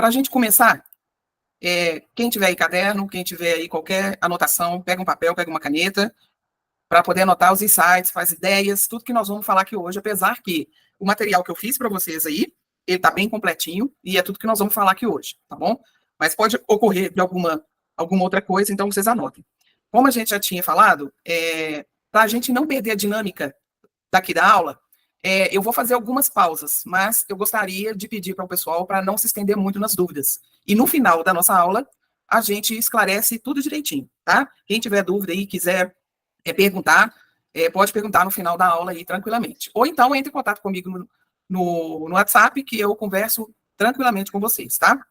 para a gente começar, quem tiver aí caderno, quem tiver aí qualquer anotação, pega um papel, pega uma caneta, para poder anotar os insights, as ideias, tudo que nós vamos falar aqui hoje, apesar que o material que eu fiz para vocês aí, ele está bem completinho, e é tudo que nós vamos falar aqui hoje, tá bom? Mas pode ocorrer de alguma outra coisa, então vocês anotem. Como a gente já tinha falado, para a gente não perder a dinâmica daqui da aula, eu vou fazer algumas pausas, mas eu gostaria de pedir para o pessoal para não se estender muito nas dúvidas. E no final da nossa aula, a gente esclarece tudo direitinho, tá? Quem tiver dúvida aí, quiser perguntar, pode perguntar no final da aula aí, tranquilamente. Ou então, entre em contato comigo no WhatsApp, que eu converso tranquilamente com vocês, tá?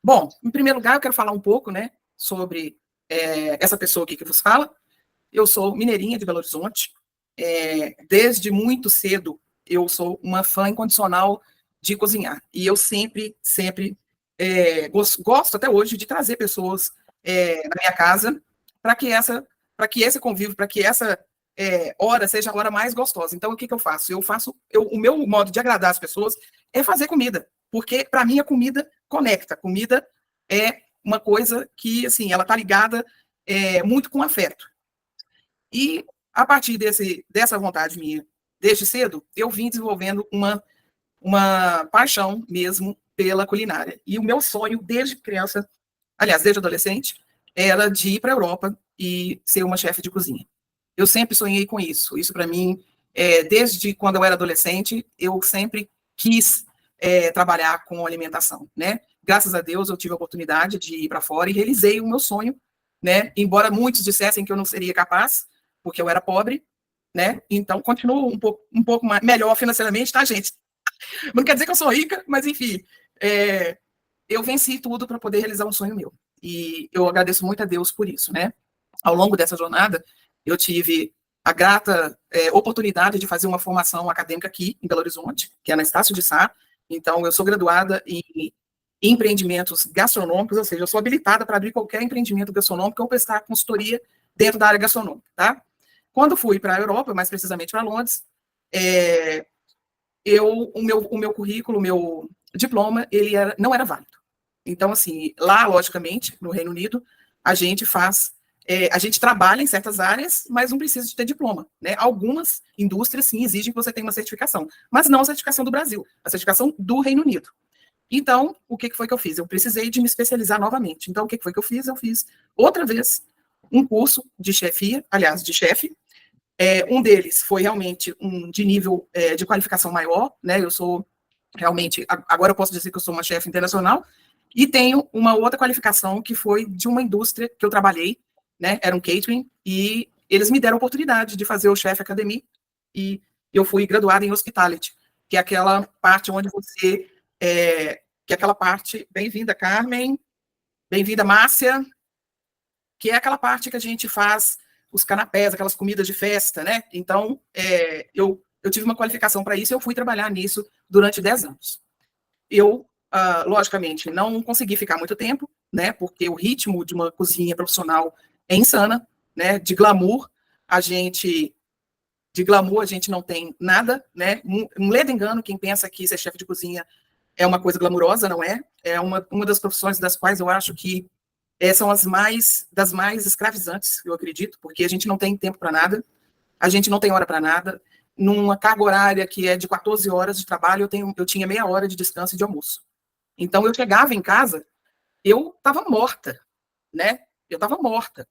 Bom, em primeiro lugar, eu quero falar um pouco, né, sobre essa pessoa aqui que vos fala. Eu sou mineirinha de Belo Horizonte. Desde muito cedo, eu sou uma fã incondicional de cozinhar. E eu sempre gosto até hoje de trazer pessoas na minha casa para que esse convívio, para que essa hora seja a hora mais gostosa. Então, o que eu faço? O meu modo de agradar as pessoas é fazer comida, porque, para mim, a comida conecta. Comida é uma coisa que, assim, ela está ligada muito com afeto. E, a partir dessa vontade minha, desde cedo, eu vim desenvolvendo uma paixão mesmo pela culinária. E o meu sonho, desde criança, aliás, desde adolescente, era de ir para a Europa e ser uma chefe de cozinha. Eu sempre sonhei com isso. Isso, para mim, desde quando eu era adolescente, eu sempre quis trabalhar com alimentação, né? Graças a Deus, eu tive a oportunidade de ir para fora e realizei o meu sonho, né? Embora muitos dissessem que eu não seria capaz, porque eu era pobre, né? Então, continuo um pouco melhor financeiramente, tá, gente? Não quer dizer que eu sou rica, mas, enfim, eu venci tudo para poder realizar um sonho meu. E eu agradeço muito a Deus por isso, né? Ao longo dessa jornada, eu tive a grata oportunidade de fazer uma formação acadêmica aqui em Belo Horizonte, que é na Estácio de Sá. Então, eu sou graduada em empreendimentos gastronômicos, ou seja, eu sou habilitada para abrir qualquer empreendimento gastronômico ou prestar consultoria dentro da área gastronômica, tá? Quando fui para a Europa, mais precisamente para Londres, o meu currículo, o meu diploma, não era válido. Então, assim, lá, logicamente, no Reino Unido, a gente trabalha em certas áreas, mas não precisa de ter diploma, né? Algumas indústrias, sim, exigem que você tenha uma certificação, mas não a certificação do Brasil, a certificação do Reino Unido. Então, o que foi que eu fiz? Eu precisei de me especializar novamente. Então, o que foi que eu fiz? Eu fiz, outra vez, um curso de chefia, aliás, de chefe. Um deles foi realmente de nível de qualificação maior, né? Eu sou realmente, agora eu posso dizer que eu sou uma chefe internacional, e tenho uma outra qualificação que foi de uma indústria que eu trabalhei, né? Era um catering, e eles me deram a oportunidade de fazer o Chef Academy, e eu fui graduada em Hospitality, que é aquela parte onde você... que é aquela parte... Bem-vinda, Carmen. Bem-vinda, Márcia. Que é aquela parte que a gente faz os canapés, aquelas comidas de festa, né? Então, eu tive uma qualificação para isso e eu fui trabalhar nisso durante 10 anos. Eu, logicamente, não consegui ficar muito tempo, né? Porque o ritmo de uma cozinha profissional é insana, né? De glamour, a gente não tem nada, né? Um ledo engano quem pensa que ser chefe de cozinha é uma coisa glamurosa, não é? É uma das profissões das quais eu acho que são das mais escravizantes, eu acredito, porque a gente não tem tempo para nada, a gente não tem hora para nada. Numa carga horária que é de 14 horas de trabalho, eu tinha meia hora de descanso e de almoço. Então, eu chegava em casa, eu estava morta, né? Eu estava morta.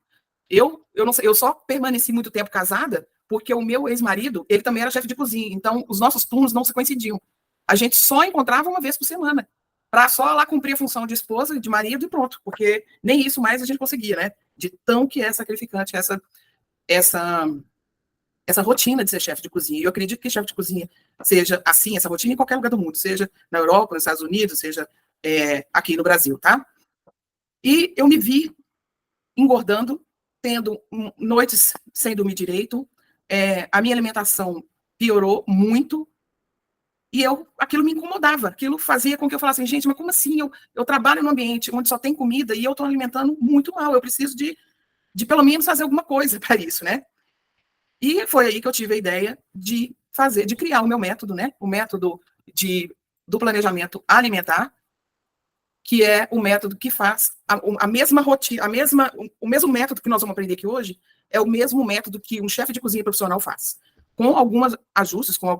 Não sei, eu só permaneci muito tempo casada porque o meu ex-marido, ele também era chefe de cozinha, então os nossos turnos não se coincidiam. A gente só encontrava uma vez por semana, para só lá cumprir a função de esposa, de marido e pronto, porque nem isso mais a gente conseguia, né? De tão que é sacrificante essa rotina de ser chefe de cozinha. E eu acredito que chefe de cozinha seja assim, essa rotina em qualquer lugar do mundo, seja na Europa, nos Estados Unidos, seja aqui no Brasil, tá? E eu me vi engordando, tendo noites sem dormir direito, a minha alimentação piorou muito, e aquilo me incomodava, aquilo fazia com que eu falasse assim, gente, mas como assim? Eu trabalho num ambiente onde só tem comida e eu estou alimentando muito mal, eu preciso de pelo menos fazer alguma coisa para isso, né? E foi aí que eu tive a ideia de criar o meu método, né? O método do planejamento alimentar, que é o método que faz a mesma rotina, o mesmo método que nós vamos aprender aqui hoje, é o mesmo método que um chefe de cozinha profissional faz, com algumas ajustes, com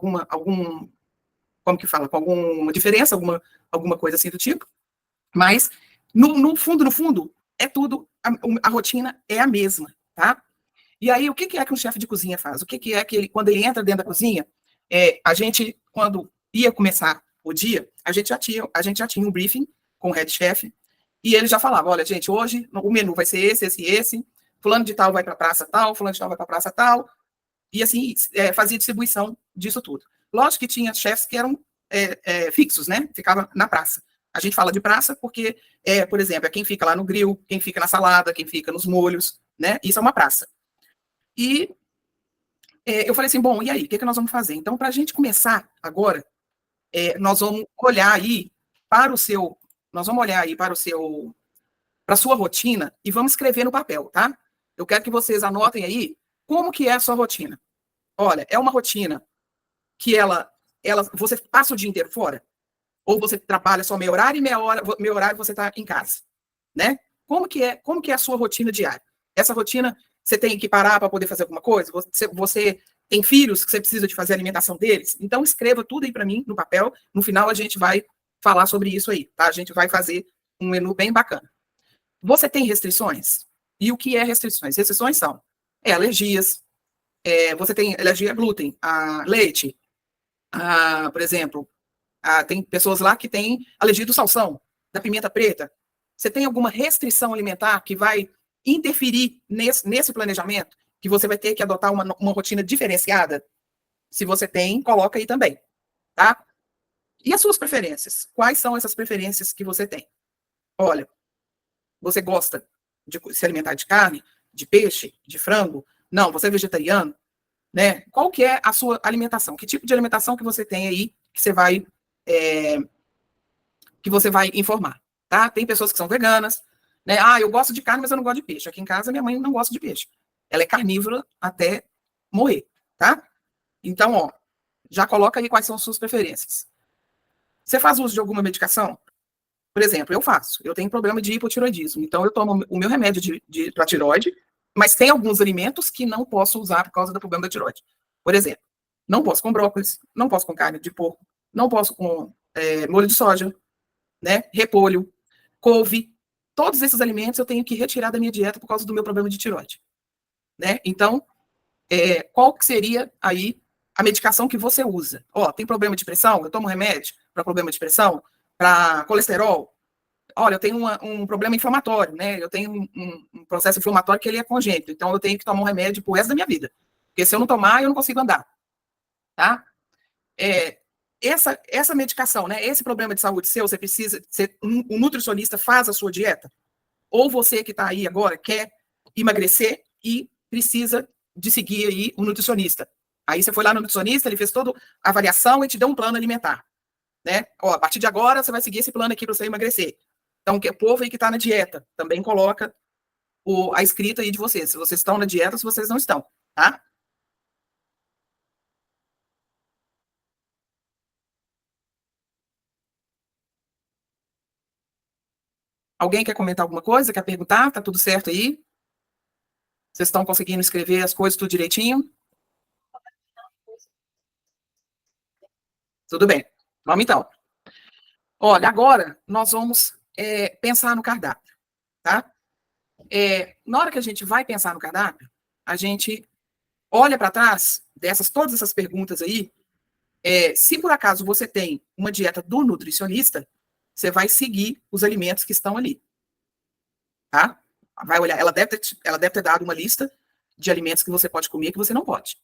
como que fala, com alguma diferença, alguma coisa assim do tipo, mas no fundo, é tudo, a rotina é a mesma, tá? E aí, o que é que um chefe de cozinha faz? O que é que ele, quando ele entra dentro da cozinha, a gente, quando ia começar o dia, a gente já tinha um briefing com o head chef, e ele já falava, olha, gente, hoje o menu vai ser esse, fulano de tal vai para a praça tal, fulano de tal vai para a praça tal, e assim, fazia distribuição disso tudo. Lógico que tinha chefs que eram fixos, né? Ficava na praça. A gente fala de praça porque, por exemplo, é quem fica lá no grill, quem fica na salada, quem fica nos molhos, né? Isso é uma praça. E eu falei assim, bom, e aí, o que nós vamos fazer? Então, para a gente começar agora, nós vamos olhar aí para o seu, para a sua rotina e vamos escrever no papel, tá? Eu quero que vocês anotem aí como que é a sua rotina. Olha, é uma rotina que você passa o dia inteiro fora? Ou você trabalha só meia hora e meia hora você está em casa, né? Como que é a sua rotina diária? Essa rotina, você tem que parar para poder fazer alguma coisa? Você tem filhos que você precisa de fazer a alimentação deles? Então, escreva tudo aí para mim no papel. No final, a gente vai falar sobre isso aí, tá? A gente vai fazer um menu bem bacana. Você tem restrições? E o que é restrições? Restrições são alergias, você tem alergia a glúten, a leite, por exemplo, tem pessoas lá que têm alergia do salsão, da pimenta preta. Você tem alguma restrição alimentar que vai interferir nesse planejamento? Que você vai ter que adotar uma rotina diferenciada? Se você tem, coloca aí também, tá? E as suas preferências? Quais são essas preferências que você tem? Olha, você gosta de se alimentar de carne, de peixe, de frango? Não, você é vegetariano? Né? Qual que é a sua alimentação? Que tipo de alimentação que você tem aí que você vai informar, tá? Tem pessoas que são veganas, né? Ah, eu gosto de carne, mas eu não gosto de peixe. Aqui em casa, minha mãe não gosta de peixe. Ela é carnívora até morrer, tá? Então, ó, já coloca aí quais são as suas preferências. Você faz uso de alguma medicação? Por exemplo, eu faço. Eu tenho problema de hipotiroidismo. Então, eu tomo o meu remédio para tiroide, mas tem alguns alimentos que não posso usar por causa do problema da tiroide. Por exemplo, não posso com brócolis, não posso com carne de porco, não posso com molho de soja, né? Repolho, couve. Todos esses alimentos eu tenho que retirar da minha dieta por causa do meu problema de tiroide, né? Então, qual que seria aí a medicação que você usa? Ó, tem problema de pressão? Eu tomo remédio para problema de pressão, para colesterol. Olha, eu tenho um problema inflamatório, né? Eu tenho um processo inflamatório que ele é congênito, então eu tenho que tomar um remédio pro resto da minha vida. Porque se eu não tomar, eu não consigo andar, tá? Essa medicação, né? Esse problema de saúde seu, você precisa, um nutricionista faz a sua dieta? Ou você que está aí agora quer emagrecer e precisa de seguir aí um nutricionista. Aí você foi lá no nutricionista, ele fez toda a avaliação e te deu um plano alimentar, né? Ó, a partir de agora você vai seguir esse plano aqui para você emagrecer. Então, o povo aí que está na dieta também coloca a escrita aí de vocês, se vocês estão na dieta ou se vocês não estão, tá? Alguém quer comentar alguma coisa? Quer perguntar? Tá tudo certo aí? Vocês estão conseguindo escrever as coisas tudo direitinho? Tudo bem. Vamos então. Olha, agora nós vamos pensar no cardápio, tá? Na hora que a gente vai pensar no cardápio, a gente olha para trás todas essas perguntas aí. Se por acaso você tem uma dieta do nutricionista, você vai seguir os alimentos que estão ali, tá? Vai olhar, ela deve ter dado uma lista de alimentos que você pode comer e que você não pode.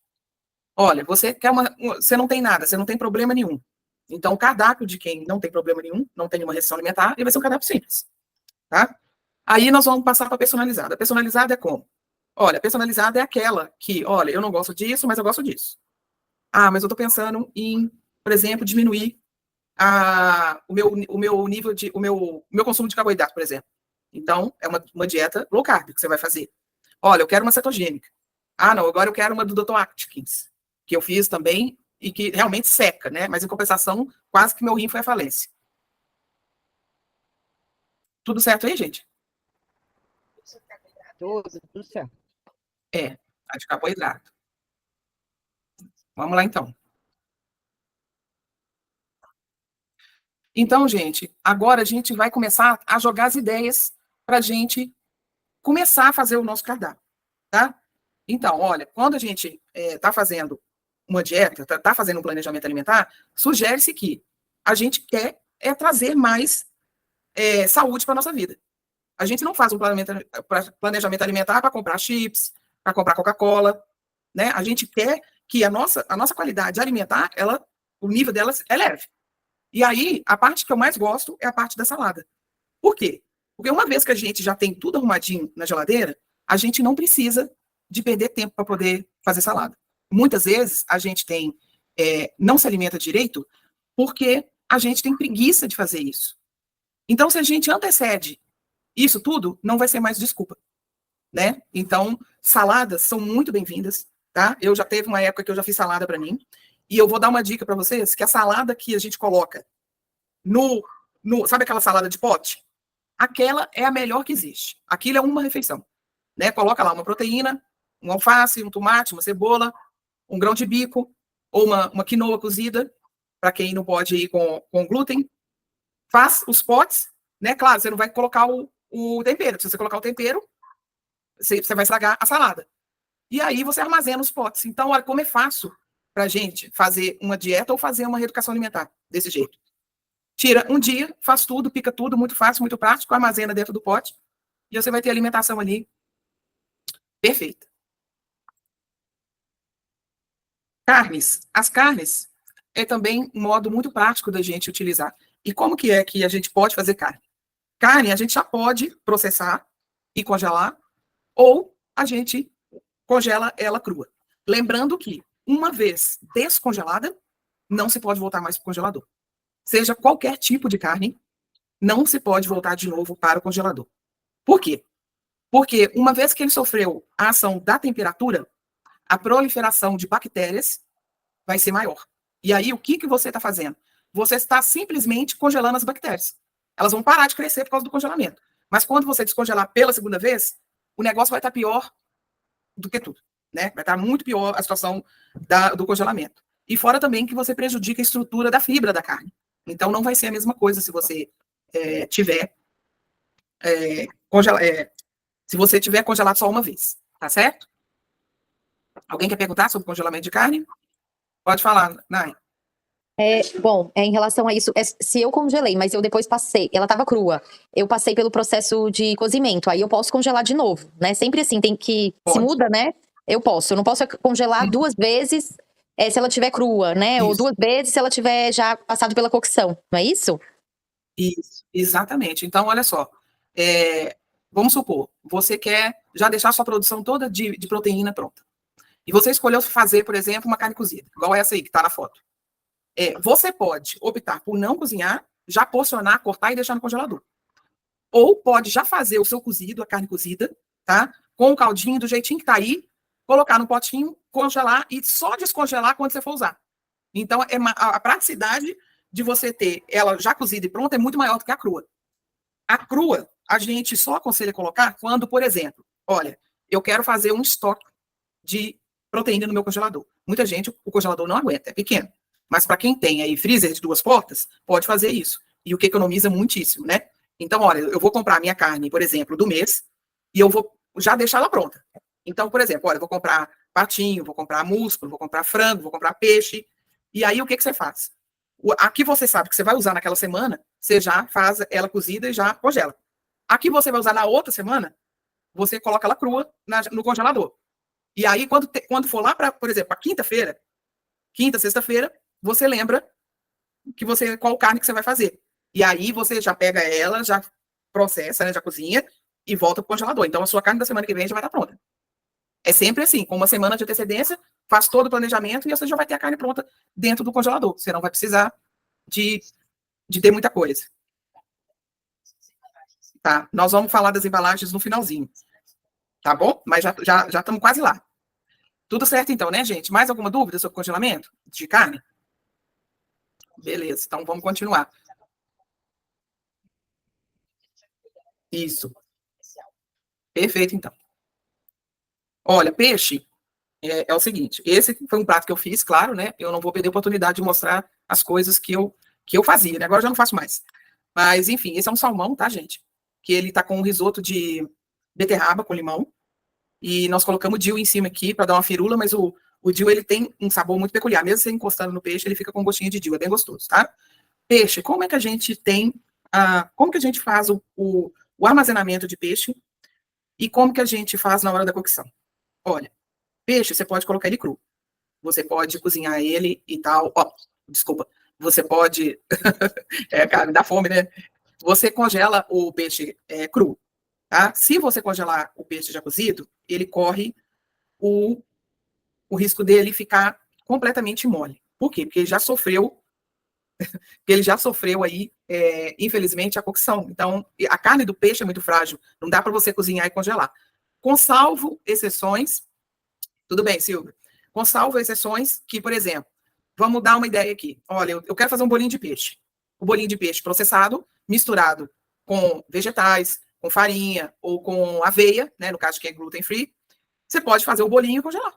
Olha, você não tem nada, você não tem problema nenhum. Então, o cardápio de quem não tem problema nenhum, não tem nenhuma restrição alimentar, ele vai ser um cardápio simples, tá? Aí nós vamos passar para a personalizada. A personalizada é como? Olha, a personalizada é aquela que, olha, eu não gosto disso, mas eu gosto disso. Ah, mas eu estou pensando em, por exemplo, diminuir o meu nível o meu consumo de carboidrato, por exemplo. Então, é uma dieta low carb que você vai fazer. Olha, eu quero uma cetogênica. Ah, não, agora eu quero uma do Dr. Atkins, que eu fiz também e que realmente seca, né? Mas em compensação, quase que meu rim foi à falência. Tudo certo aí, gente? Tudo certo. Tá de carboidrato. Vamos lá, então. Então, gente, agora a gente vai começar a jogar as ideias para a gente começar a fazer o nosso cardápio, tá? Então, olha, quando a gente está fazendo uma dieta, está fazendo um planejamento alimentar, sugere-se que a gente quer trazer mais saúde para a nossa vida. A gente não faz um planejamento alimentar para comprar chips, para comprar Coca-Cola, né? A gente quer que a nossa qualidade alimentar, o nível dela é leve. E aí, a parte que eu mais gosto é a parte da salada. Por quê? Porque uma vez que a gente já tem tudo arrumadinho na geladeira, a gente não precisa de perder tempo para poder fazer salada. Muitas vezes a gente não se alimenta direito porque a gente tem preguiça de fazer isso. Então, se a gente antecede isso tudo, não vai ser mais desculpa, né? Então, saladas são muito bem-vindas, tá? Eu já teve uma época que eu já fiz salada para mim, e eu vou dar uma dica para vocês, que a salada que a gente coloca sabe aquela salada de pote? Aquela é a melhor que existe. Aquilo é uma refeição, né? Coloca lá uma proteína, um alface, um tomate, uma cebola, um grão de bico, ou uma quinoa cozida, para quem não pode ir com glúten. Faz os potes, né? Claro, você não vai colocar o tempero. Se você colocar o tempero, você vai estragar a salada. E aí você armazena os potes. Então, olha como é fácil para a gente fazer uma dieta ou fazer uma reeducação alimentar desse jeito. Tira um dia, faz tudo, pica tudo, muito fácil, muito prático, armazena dentro do pote e você vai ter alimentação ali perfeita. Carnes. As carnes é também um modo muito prático da gente utilizar. E como que é que a gente pode fazer carne? Carne a gente já pode processar e congelar, ou a gente congela ela crua. Lembrando que, uma vez descongelada, não se pode voltar mais para o congelador. Seja qualquer tipo de carne, não se pode voltar de novo para o congelador. Por quê? Porque uma vez que ele sofreu a ação da temperatura, a proliferação de bactérias vai ser maior. E aí, o que você está fazendo? Você está simplesmente congelando as bactérias. Elas vão parar de crescer por causa do congelamento. Mas quando você descongelar pela segunda vez, o negócio vai estar pior do que tudo, né? Vai estar muito pior a situação do congelamento. E fora também que você prejudica a estrutura da fibra da carne. Então, não vai ser a mesma coisa se você tiver se você tiver congelado só uma vez, tá certo? Alguém quer perguntar sobre congelamento de carne? Pode falar, Nai. Bom, em relação a isso, se eu congelei, mas eu depois passei, ela estava crua, eu passei pelo processo de cozimento, aí eu posso congelar de novo, né? Sempre assim, se muda, né? Eu não posso congelar duas vezes se ela estiver crua, né? Isso. Ou duas vezes se ela tiver já passado pela cocção, não é isso? Isso, exatamente. Então, olha só, vamos supor, você quer já deixar sua produção toda de proteína pronta. E você escolheu fazer, por exemplo, uma carne cozida, igual essa aí que está na foto. Você pode optar por não cozinhar, já porcionar, cortar e deixar no congelador. Ou pode já fazer o seu cozido, a carne cozida, tá? Com o caldinho do jeitinho que tá aí, colocar no potinho, congelar e só descongelar quando você for usar. Então, a praticidade de você ter ela já cozida e pronta é muito maior do que a crua. A crua, a gente só aconselha colocar quando, por exemplo, olha, eu quero fazer um estoque de proteína no meu congelador. Muita gente, o congelador não aguenta, é pequeno. Mas para quem tem aí freezer de 2 portas, pode fazer isso. E o que economiza muitíssimo, né? Então, olha, eu vou comprar minha carne, por exemplo, do mês, e eu vou já deixar ela pronta. Então, por exemplo, olha, eu vou comprar patinho, vou comprar músculo, vou comprar frango, vou comprar peixe. E aí, o que você faz? Aqui você sabe que você vai usar naquela semana, você já faz ela cozida e já congela. Aqui você vai usar na outra semana, você coloca ela crua no congelador. E aí, quando for lá para, por exemplo, a quinta-feira, sexta-feira, você lembra qual carne que você vai fazer. E aí você já pega ela, já processa, né, já cozinha e volta para o congelador. Então a sua carne da semana que vem já vai estar pronta. É sempre assim, com uma semana de antecedência, faz todo o planejamento e você já vai ter a carne pronta dentro do congelador. Você não vai precisar de ter muita coisa. Tá? Nós vamos falar das embalagens no finalzinho. Tá bom? Mas já estamos quase lá. Tudo certo então, né, gente? Mais alguma dúvida sobre congelamento de carne? Beleza, então vamos continuar. Isso. Perfeito, então. Olha, peixe é o seguinte, esse foi um prato que eu fiz, claro, né? Eu não vou perder a oportunidade de mostrar as coisas que eu fazia, né? Agora eu já não faço mais. Mas, enfim, esse é um salmão, tá, gente? Que ele tá com um risoto de beterraba com limão. E nós colocamos o dill em cima aqui para dar uma firula, mas o dill ele tem um sabor muito peculiar. Mesmo você encostando no peixe, ele fica com um gostinho de dill, é bem gostoso, tá? Peixe, como é que a gente tem como que a gente faz o armazenamento de peixe e como que a gente faz na hora da cocção? Olha, peixe, você pode colocar ele cru. Você pode cozinhar ele e tal. Ó, desculpa. Você pode. Cara, me dá fome, né? Você congela o peixe cru, tá? Se você congelar o peixe já cozido, ele corre o risco dele ficar completamente mole. Por quê? Porque ele já sofreu aí, infelizmente, a cocção. Então, a carne do peixe é muito frágil. Não dá para você cozinhar e congelar. Com salvo exceções. Tudo bem, Silvia? Com salvo exceções que, por exemplo, vamos dar uma ideia aqui. Olha, eu quero fazer um bolinho de peixe. O bolinho de peixe processado, misturado com vegetais, com farinha ou com aveia, né, no caso que é gluten free, você pode fazer o bolinho e congelar.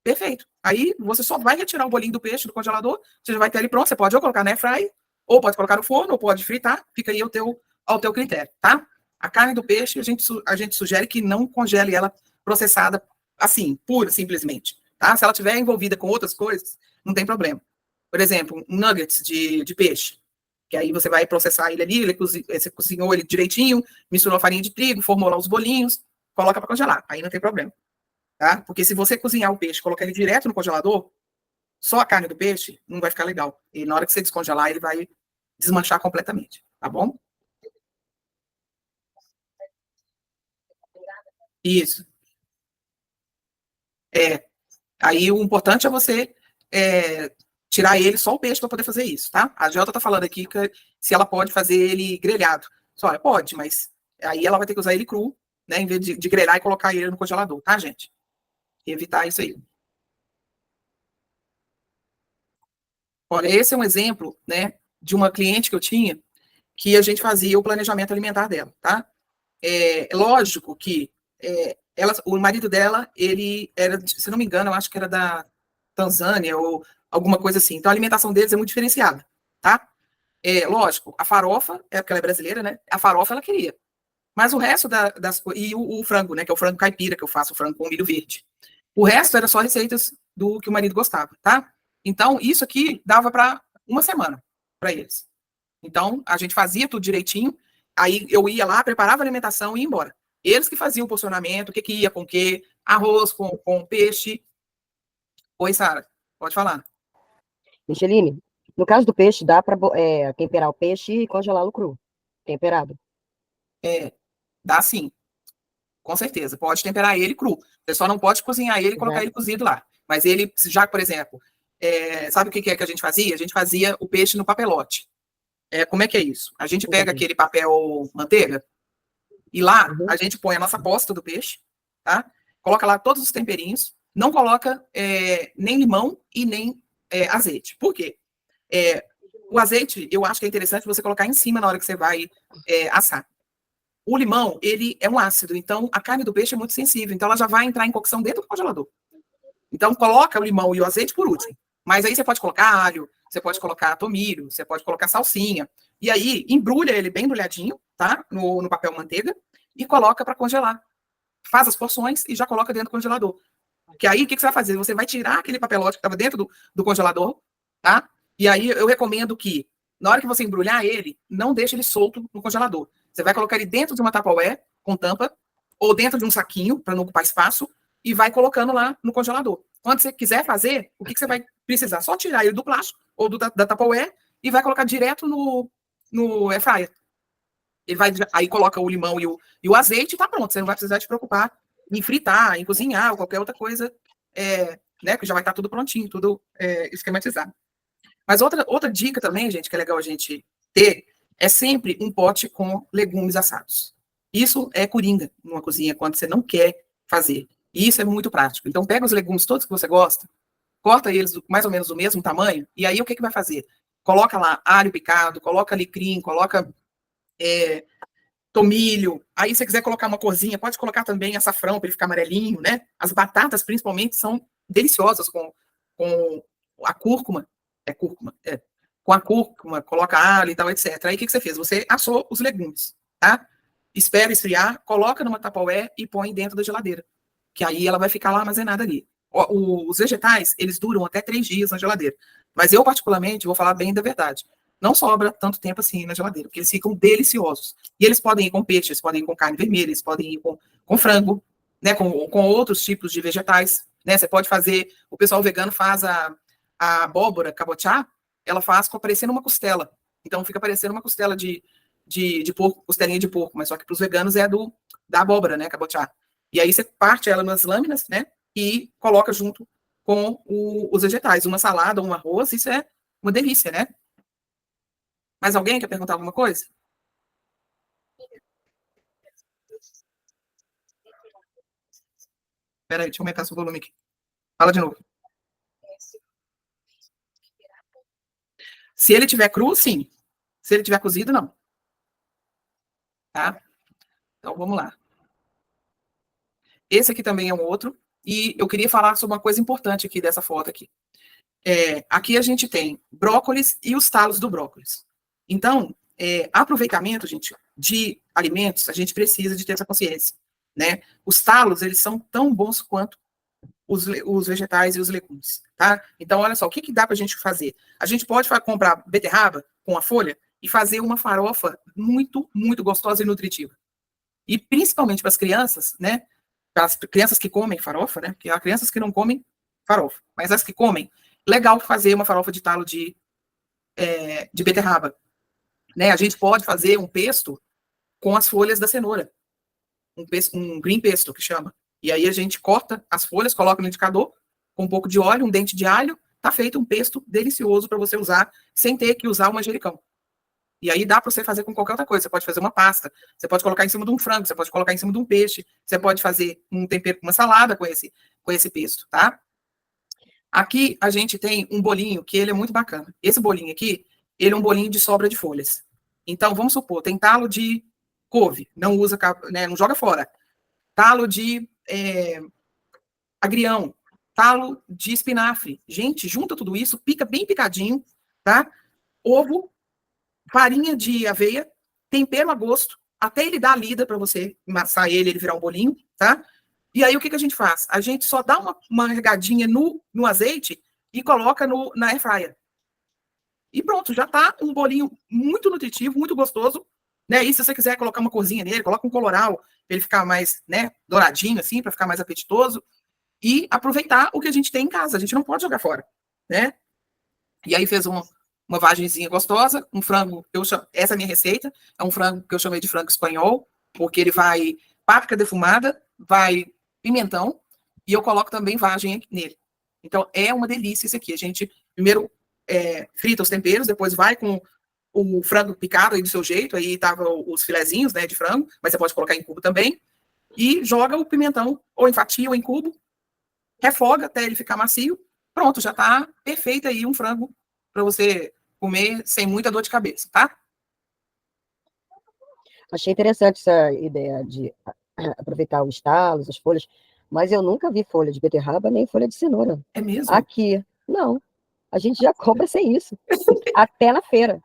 Perfeito. Aí você só vai retirar o bolinho do peixe do congelador, você já vai ter ele pronto, você pode ou colocar na airfryer, ou pode colocar no forno, ou pode fritar, fica aí ao teu critério, tá? A carne do peixe, a gente sugere que não congele ela processada assim, pura, simplesmente, tá? Se ela tiver envolvida com outras coisas, não tem problema. Por exemplo, um nuggets de peixe, que aí você vai processar ele ali, você cozinhou ele direitinho, misturou a farinha de trigo, formou lá os bolinhos, coloca para congelar, aí não tem problema. Tá? Porque se você cozinhar o peixe e colocar ele direto no congelador, só a carne do peixe não vai ficar legal. E na hora que você descongelar, ele vai desmanchar completamente, tá bom? Isso. Aí o importante é você tirar ele, só o peixe para poder fazer isso, tá? A Jota tá falando aqui que se ela pode fazer ele grelhado. Só, olha, pode, mas aí ela vai ter que usar ele cru, né? Em vez de grelhar e colocar ele no congelador, tá, gente? Evitar isso aí. Olha, esse é um exemplo, né, de uma cliente que eu tinha, que a gente fazia o planejamento alimentar dela, tá? Lógico que o marido dela, ele era, se não me engano, eu acho que era da Tanzânia ou alguma coisa assim. Então a alimentação deles é muito diferenciada, tá? Lógico, a farofa, porque ela é brasileira, né? A farofa ela queria. Mas o resto das coisas. E o frango, né? Que é o frango caipira que eu faço, o frango com milho verde. O resto era só receitas do que o marido gostava, tá? Então, isso aqui dava para uma semana para eles. Então, a gente fazia tudo direitinho, aí eu ia lá, preparava a alimentação e ia embora. Eles que faziam o porcionamento, o que ia com o quê, arroz com peixe. Oi, Sara, pode falar. Micheline, no caso do peixe, dá para temperar o peixe e congelá-lo cru, temperado. Dá sim, com certeza. Pode temperar ele cru. Você só não pode cozinhar ele e colocar ele cozido lá. Mas ele, já, por exemplo, sabe o que é que a gente fazia? A gente fazia o peixe no papelote. Como é que é isso? A gente pega aquele papel manteiga e lá a gente põe a nossa posta do peixe, tá? Coloca lá todos os temperinhos, não coloca nem limão e nem azeite. Por quê? O azeite, eu acho que é interessante você colocar em cima na hora que você vai assar. O limão, ele é um ácido, então a carne do peixe é muito sensível, então ela já vai entrar em cocção dentro do congelador. Então coloca o limão e o azeite por último. Mas aí você pode colocar alho, você pode colocar tomilho, você pode colocar salsinha. E aí embrulha ele bem embrulhadinho, tá? No papel manteiga e coloca para congelar. Faz as porções e já coloca dentro do congelador. Que aí o que você vai fazer? Você vai tirar aquele papelote que estava dentro do congelador, tá? E aí eu recomendo que na hora que você embrulhar ele, não deixe ele solto no congelador. Você vai colocar ele dentro de uma Tupperware com tampa ou dentro de um saquinho para não ocupar espaço e vai colocando lá no congelador. Quando você quiser fazer, o que você vai precisar? Só tirar ele do plástico ou da Tupperware e vai colocar direto no air fryer. Ele vai, aí coloca o limão e o azeite e tá pronto. Você não vai precisar te preocupar em fritar, em cozinhar ou qualquer outra coisa, né? Que já vai estar tudo prontinho, tudo esquematizado. Mas outra dica também, gente, que é legal a gente ter, é sempre um pote com legumes assados. Isso é coringa numa cozinha, quando você não quer fazer. E isso é muito prático. Então, pega os legumes todos que você gosta, corta eles mais ou menos do mesmo tamanho, e aí o que vai fazer? Coloca lá alho picado, coloca alecrim, coloca tomilho. Aí, se você quiser colocar uma corzinha, pode colocar também açafrão para ele ficar amarelinho, né? As batatas, principalmente, são deliciosas com a cúrcuma. É cúrcuma, é. Com a cúrcuma, coloca alho e tal, etc. Aí, o que você fez? Você assou os legumes, tá? Espera esfriar, coloca numa Tupperware e põe dentro da geladeira. Que aí ela vai ficar lá armazenada ali. Os vegetais, eles duram até 3 dias na geladeira. Mas eu, particularmente, vou falar bem da verdade. Não sobra tanto tempo assim na geladeira, porque eles ficam deliciosos. E eles podem ir com peixe, eles podem ir com carne vermelha, eles podem ir com frango, né, com outros tipos de vegetais. Né? Você pode fazer, o pessoal vegano faz a abóbora cabotiá, ela faz parecendo uma costela. Então fica parecendo uma costela de porco, costelinha de porco, mas só que para os veganos é da abóbora, né, cabotiá. E aí você parte ela nas lâminas, né, e coloca junto com os vegetais, uma salada, um arroz, isso é uma delícia, né? Mais alguém quer perguntar alguma coisa? Espera aí, deixa eu aumentar seu volume aqui. Fala de novo. Se ele tiver cru, sim. Se ele tiver cozido, não. Tá? Então, vamos lá. Esse aqui também é um outro. E eu queria falar sobre uma coisa importante aqui dessa foto aqui. Aqui a gente tem brócolis e os talos do brócolis. Então, aproveitamento, gente, de alimentos, a gente precisa de ter essa consciência, né? Os talos, eles são tão bons quanto os vegetais e os legumes, tá? Então, olha só, o que dá pra gente fazer? A gente pode comprar beterraba com a folha e fazer uma farofa muito, muito gostosa e nutritiva. E principalmente para as crianças, né? Para as crianças que comem farofa, né? Porque há crianças que não comem farofa, mas as que comem, legal fazer uma farofa de talo de beterraba. Né? A gente pode fazer um pesto com as folhas da cenoura. Um green pesto, que chama. E aí a gente corta as folhas, coloca no indicador, com um pouco de óleo, um dente de alho, tá feito um pesto delicioso para você usar, sem ter que usar o manjericão. E aí dá para você fazer com qualquer outra coisa. Você pode fazer uma pasta, você pode colocar em cima de um frango, você pode colocar em cima de um peixe, você pode fazer um tempero, uma salada com esse pesto, tá? Aqui a gente tem um bolinho que ele é muito bacana. Esse bolinho aqui, ele é um bolinho de sobra de folhas. Então, vamos supor, tem talo de couve, não usa, né, não joga fora. Talo de agrião, talo de espinafre. Gente, junta tudo isso, pica bem picadinho, tá? Ovo, farinha de aveia, tempero a gosto, até ele dar a lida para você amassar ele virar um bolinho, tá? E aí o que a gente faz? A gente só dá uma regadinha no azeite e coloca na air fryer. E pronto, já tá um bolinho muito nutritivo, muito gostoso, né? E se você quiser colocar uma corzinha nele, coloca um coloral, para ele ficar mais, né, douradinho assim, para ficar mais apetitoso e aproveitar o que a gente tem em casa. A gente não pode jogar fora, né? E aí fez uma vagenzinha gostosa, um frango, essa é a minha receita, é um frango que eu chamei de frango espanhol, porque ele vai páprica defumada, vai pimentão, e eu coloco também vagem nele. Então, é uma delícia esse aqui. A gente primeiro frita os temperos, depois vai com o frango picado aí do seu jeito, aí tava os filezinhos, né, de frango, mas você pode colocar em cubo também, e joga o pimentão, ou em fatia, ou em cubo, refoga até ele ficar macio, pronto, já tá perfeito aí um frango para você comer sem muita dor de cabeça, tá? Achei interessante essa ideia de aproveitar os talos, as folhas, mas eu nunca vi folha de beterraba nem folha de cenoura. É mesmo? Aqui, não. A gente já compra sem isso. Até na feira.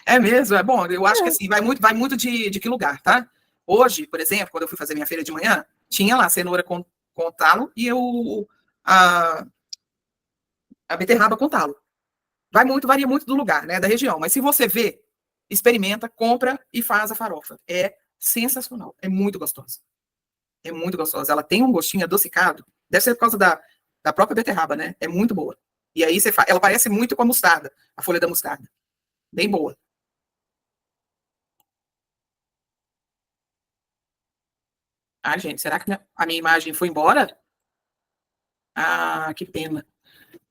É mesmo? É bom, eu acho que assim, vai muito de que lugar, tá? Hoje, por exemplo, quando eu fui fazer minha feira de manhã, tinha lá cenoura com talo e a beterraba com talo. Varia muito do lugar, né, da região. Mas se você vê, experimenta, compra e faz a farofa. É sensacional. É muito gostosa. É muito gostosa. Ela tem um gostinho adocicado. Deve ser por causa da própria beterraba, né? É muito boa. E aí ela parece muito com a mostarda, a folha da mostarda. Bem boa. Ah, gente, será que a minha imagem foi embora? Ah, que pena.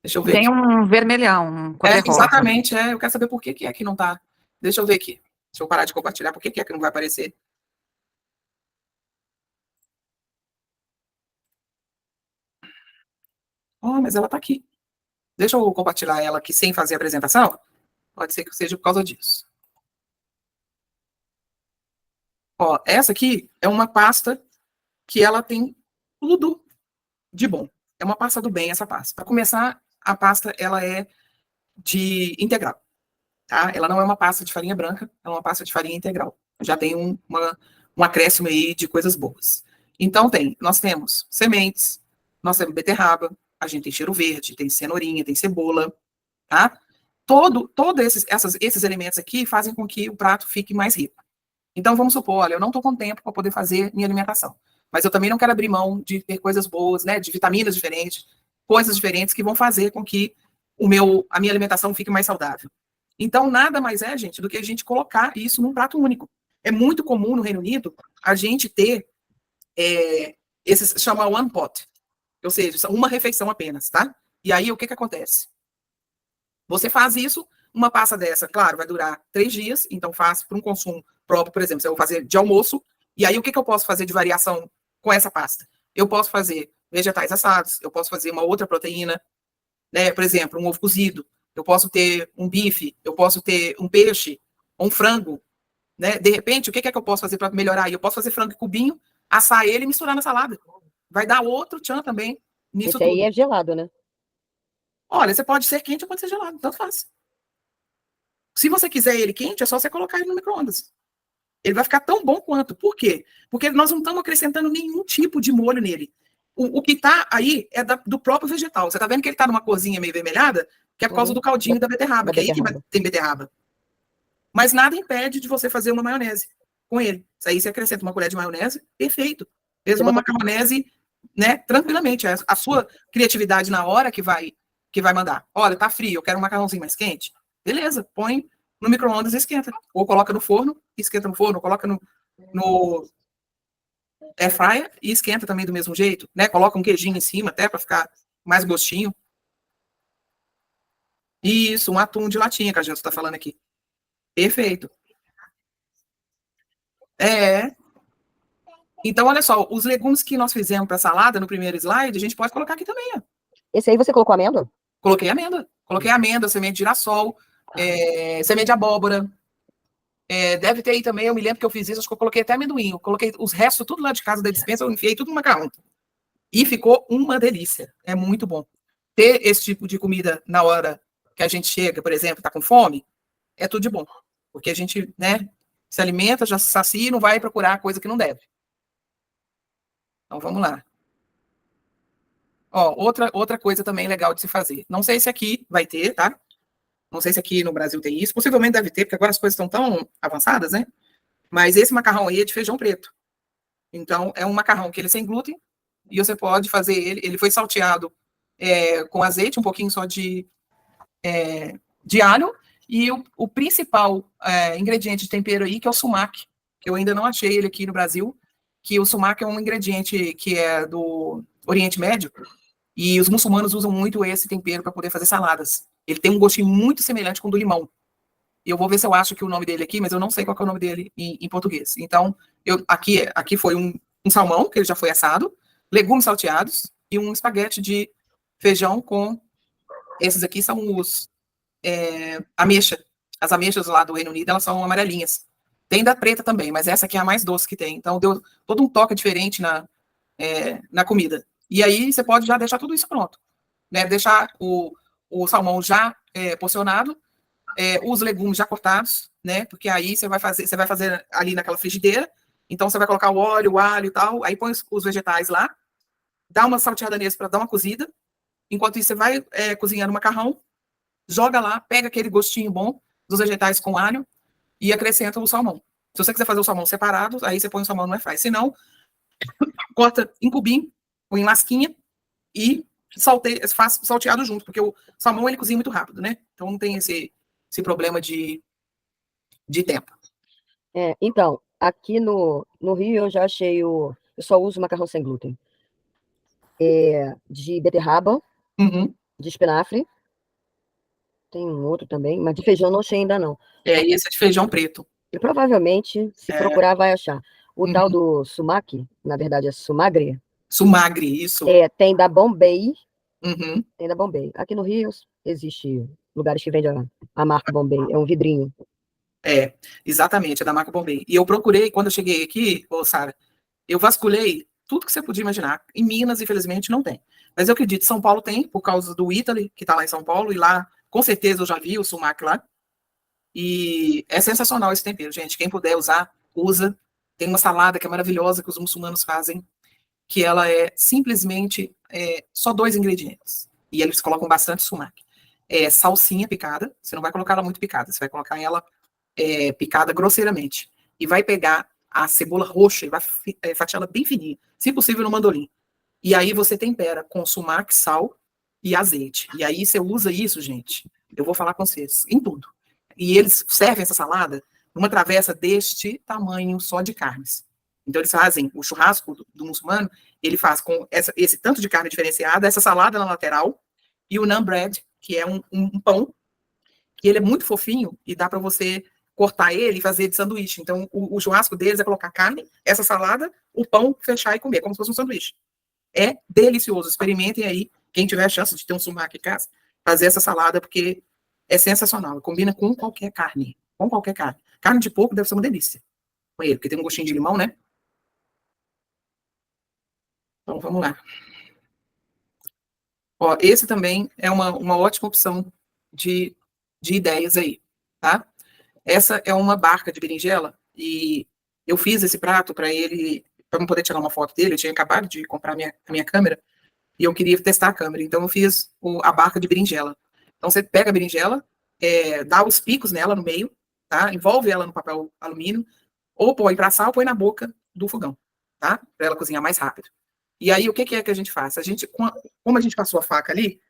Deixa eu ver Tem aqui. um vermelhão, cor de rosa. Exatamente, eu quero saber por que é que não tá. Deixa eu ver aqui. Deixa eu parar de compartilhar. Por que é que não vai aparecer? Oh, mas ela tá aqui. Deixa eu compartilhar ela aqui sem fazer a apresentação. Pode ser que seja por causa disso. Ó, essa aqui é uma pasta que ela tem tudo de bom. É uma pasta do bem essa pasta. Para começar, a pasta ela é de integral, tá? Ela não é uma pasta de farinha branca, é uma pasta de farinha integral. Já tem um acréscimo aí de coisas boas. Então nós temos sementes, nós temos beterraba, a gente tem cheiro verde, tem cenourinha, tem cebola, tá? Todo esses elementos aqui fazem com que o prato fique mais rico. Então, vamos supor, olha, eu não estou com tempo para poder fazer minha alimentação, mas eu também não quero abrir mão de ter coisas boas, né, de vitaminas diferentes, coisas diferentes que vão fazer com que a minha alimentação fique mais saudável. Então, nada mais é, gente, do que a gente colocar isso num prato único. É muito comum no Reino Unido a gente ter chama one pot, ou seja, uma refeição apenas, tá? E aí, o que acontece? Você faz isso, uma pasta dessa, claro, vai durar 3 dias, então faz para um consumo próprio, por exemplo, se eu vou fazer de almoço, e aí o que eu posso fazer de variação com essa pasta? Eu posso fazer vegetais assados, eu posso fazer uma outra proteína, né? Por exemplo, um ovo cozido, eu posso ter um bife, eu posso ter um peixe, ou um frango, né? De repente, o que eu posso fazer para melhorar? Eu posso fazer frango em cubinho, assar ele e misturar na salada. Vai dar outro tchan também nisso Esse aí tudo. é gelado, né? Olha, você pode ser quente ou pode ser gelado, tanto faz. Se você quiser ele quente, é só você colocar ele no micro-ondas. Ele vai ficar tão bom quanto. Por quê? Porque nós não estamos acrescentando nenhum tipo de molho nele. O que está aí é do próprio vegetal. Você está vendo que ele está numa corzinha meio vermelhada? Que é por causa do caldinho da beterraba, que é aí que tem beterraba. Mas nada impede de você fazer uma maionese com ele. Isso aí você acrescenta uma colher de maionese, perfeito. Fez uma macarronese, né, tranquilamente. É a sua criatividade na hora que vai mandar. Olha, tá frio, eu quero um macarrãozinho mais quente. Beleza, põe no micro-ondas e esquenta. Ou coloca no forno, esquenta no forno, coloca no air fryer e esquenta também do mesmo jeito, né? Coloca um queijinho em cima até para ficar mais gostinho. Isso, um atum de latinha que a gente está falando aqui. Perfeito. Então, olha só, os legumes que nós fizemos para salada no primeiro slide, a gente pode colocar aqui também, ó. Esse aí você colocou amêndoa? Coloquei amêndoa, semente de girassol, semente de abóbora. Deve ter aí também, eu me lembro que eu fiz isso, acho que eu coloquei até amendoim. Eu coloquei os restos tudo lá de casa da despensa, eu enfiei tudo no macarrão. E ficou uma delícia. É muito bom. Ter esse tipo de comida na hora que a gente chega, por exemplo, tá com fome, é tudo de bom. Porque a gente, né, se alimenta, já se sacia e não vai procurar coisa que não deve. Então, vamos lá. Ó, outra coisa também legal de se fazer. Não sei se aqui vai ter, tá? Não sei se aqui no Brasil tem isso. Possivelmente deve ter, porque agora as coisas estão tão avançadas, né? Mas esse macarrão aí é de feijão preto. Então, é um macarrão que ele é sem glúten, e você pode fazer ele foi salteado com azeite, um pouquinho só de alho, e o principal ingrediente de tempero aí, que é o sumac, que eu ainda não achei ele aqui no Brasil, que o sumac é um ingrediente que é do Oriente Médio, e os muçulmanos usam muito esse tempero para poder fazer saladas. Ele tem um gostinho muito semelhante com o do limão. Eu vou ver se eu acho que o nome dele aqui, mas eu não sei qual é o nome dele em português. Então, aqui foi um salmão, que ele já foi assado, legumes salteados e um espaguete de feijão com... Esses aqui são os ameixa. As ameixas lá do Reino Unido, elas são amarelinhas. Tem da preta também, mas essa aqui é a mais doce que tem. Então, deu todo um toque diferente na comida. E aí, você pode já deixar tudo isso pronto. Né? Deixar o salmão já porcionado, os legumes já cortados, né? Porque aí você vai fazer ali naquela frigideira. Então, você vai colocar o óleo, o alho e tal. Aí põe os vegetais lá. Dá uma salteada nesse para dar uma cozida. Enquanto isso, você vai cozinhando o macarrão. Joga lá, pega aquele gostinho bom dos vegetais com alho e acrescenta o salmão. Se você quiser fazer o salmão separado, aí você põe o salmão no air fry. Se não, corta em cubinho ou em lasquinha e faz salteado junto, porque o salmão ele cozinha muito rápido, né? Então não tem esse problema de tempo. Então, aqui no Rio eu já achei eu só uso macarrão sem glúten. De beterraba, de espinafre, tem um outro também, mas de feijão não achei ainda não. E esse é de feijão preto. E provavelmente, se procurar, vai achar. O tal do sumac, na verdade é sumagre. Sumagre, isso. Tem da Bombay. Tem da Bombay. Aqui no Rio existe lugares que vendem a marca Bombay. É um vidrinho. Exatamente, é da marca Bombay. E eu procurei, quando eu cheguei aqui, Sara, eu vasculhei tudo que você podia imaginar. Em Minas, infelizmente, não tem. Mas eu acredito, São Paulo tem, por causa do Italy, que está lá em São Paulo, e lá, com certeza, eu já vi o sumac lá. E é sensacional esse tempero, gente. Quem puder usar, usa. Tem uma salada que é maravilhosa que os muçulmanos fazem, que ela é simplesmente só 2 ingredientes. E eles colocam bastante sumac. Salsinha picada, você não vai colocar ela muito picada, você vai colocar ela picada grosseiramente. E vai pegar a cebola roxa e vai fatiar ela bem fininha, se possível no mandolim. E aí você tempera com sumac, sal e azeite. E aí você usa isso, gente, eu vou falar com vocês, em tudo. E eles servem essa salada numa travessa deste tamanho só de carnes. Então eles fazem o churrasco do muçulmano, ele faz com esse tanto de carne diferenciada, essa salada na lateral, e o naan bread, que é um pão, que ele é muito fofinho e dá para você cortar ele e fazer de sanduíche. Então, o churrasco deles é colocar carne, essa salada, o pão, fechar e comer, como se fosse um sanduíche. É delicioso. Experimentem aí, quem tiver a chance de ter um sumac em casa, fazer essa salada, porque é sensacional. Combina com qualquer carne. Com qualquer carne. Carne de porco deve ser uma delícia com ele, porque tem um gostinho de limão, né? Então, vamos lá. Ó, esse também é uma ótima opção de ideias aí, tá? Essa é uma barca de berinjela e eu fiz esse prato para ele, para não poder tirar uma foto dele, eu tinha acabado de comprar a minha câmera e eu queria testar a câmera, então eu fiz a barca de berinjela. Então você pega a berinjela, dá os picos nela no meio, tá? Envolve ela no papel alumínio, ou põe para assar ou põe na boca do fogão, tá? Para ela cozinhar mais rápido. E aí o que é que a gente faz? Como a gente passou a faca ali,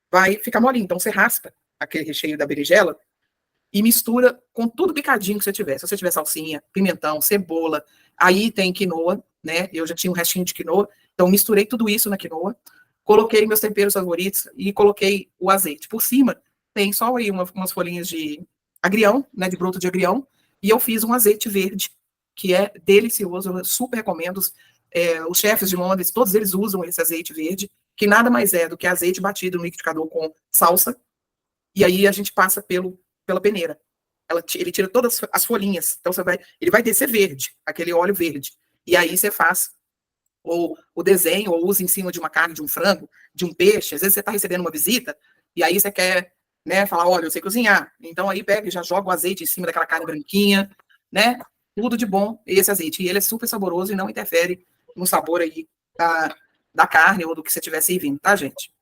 vai ficar molinho, então você raspa aquele recheio da berinjela e mistura com tudo picadinho que você tiver. Se você tiver salsinha, pimentão, cebola, aí tem quinoa, né? Eu já tinha um restinho de quinoa, então misturei tudo isso na quinoa, coloquei meus temperos favoritos e coloquei o azeite. Por cima tem só aí umas folhinhas de agrião, né? De broto de agrião, e eu fiz um azeite verde, que é delicioso, eu super recomendo. Os chefes de Londres, todos eles usam esse azeite verde, que nada mais é do que azeite batido no liquidificador com salsa, e aí a gente passa pela peneira. Ele tira todas as folhinhas, então ele vai descer verde, aquele óleo verde. E aí você faz o desenho, ou usa em cima de uma carne, de um frango, de um peixe. Às vezes você está recebendo uma visita, e aí você quer, né, falar, olha, eu sei cozinhar. Então aí pega e já joga o azeite em cima daquela carne branquinha, né? Tudo de bom, esse azeite. E ele é super saboroso e não interfere no sabor aí da carne ou do que você estiver servindo, tá, gente?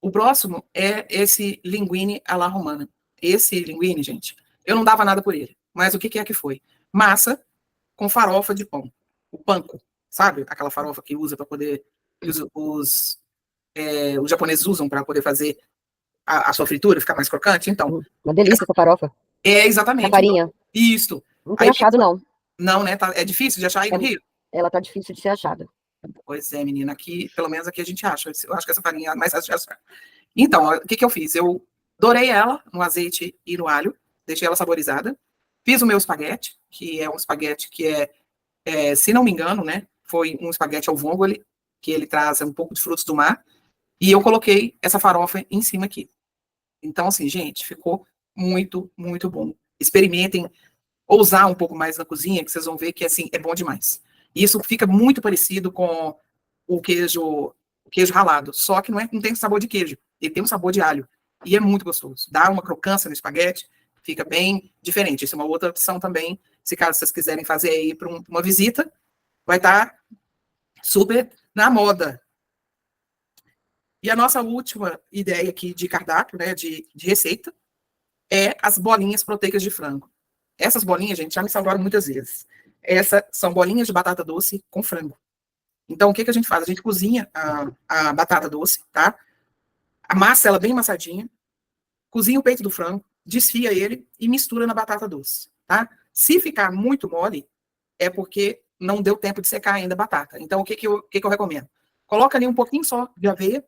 O próximo é esse linguine à la romana. Esse linguine, gente, eu não dava nada por ele. Mas o que é que foi? Massa com farofa de pão. O panko, sabe? Aquela farofa que usa para poder... Os japoneses usam para poder fazer a sua fritura, ficar mais crocante. Então, uma delícia essa farofa. Exatamente. A farinha. Isso. Não tem achado, não. Não, né? É difícil de achar aí no Rio? Ela tá difícil de ser achada. Pois é, menina. Aqui, pelo menos aqui a gente acha. Eu acho que essa farinha é mais fácil de achar. Então, o que eu fiz? Eu dourei ela no azeite e no alho, deixei ela saborizada. Fiz o meu espaguete, que é um espaguete que se não me engano, né? Foi um espaguete ao vongole, que ele traz um pouco de frutos do mar. E eu coloquei essa farofa em cima aqui. Então, assim, gente, ficou muito, muito bom. Experimentem ousar um pouco mais na cozinha, que vocês vão ver que, assim, é bom demais. E isso fica muito parecido com o queijo ralado, só que não tem sabor de queijo, ele tem um sabor de alho. E é muito gostoso. Dá uma crocância no espaguete, fica bem diferente. Isso é uma outra opção também, se caso vocês quiserem fazer aí para uma visita, vai estar super na moda. E a nossa última ideia aqui de cardápio, né, de receita, é as bolinhas proteicas de frango. Essas bolinhas, gente, já me salvaram muitas vezes. Essas são bolinhas de batata doce com frango. Então, o que a gente faz? A gente cozinha a batata doce, tá? Amassa ela bem amassadinha, cozinha o peito do frango, desfia ele e mistura na batata doce, tá? Se ficar muito mole, é porque não deu tempo de secar ainda a batata. Então, o que eu recomendo? Coloca ali um pouquinho só de aveia,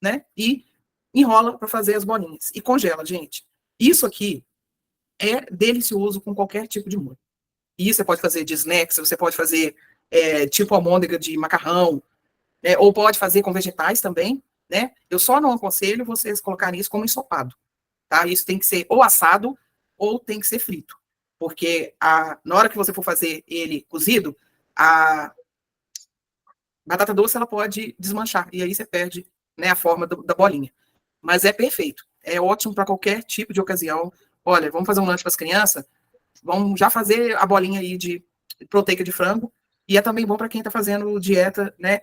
né? E enrola para fazer as bolinhas. E congela, gente. Isso aqui é delicioso com qualquer tipo de molho. E você pode fazer de snacks, você pode fazer tipo almôndega de macarrão, ou pode fazer com vegetais também. né? Eu só não aconselho vocês colocarem isso como ensopado, tá? Isso tem que ser ou assado ou tem que ser frito, porque na hora que você for fazer ele cozido, a batata doce ela pode desmanchar e aí você perde, né, a forma da bolinha. Mas é perfeito, é ótimo para qualquer tipo de ocasião. Olha, vamos fazer um lanche para as crianças, vamos já fazer a bolinha aí de proteica de frango, e é também bom para quem está fazendo dieta, né,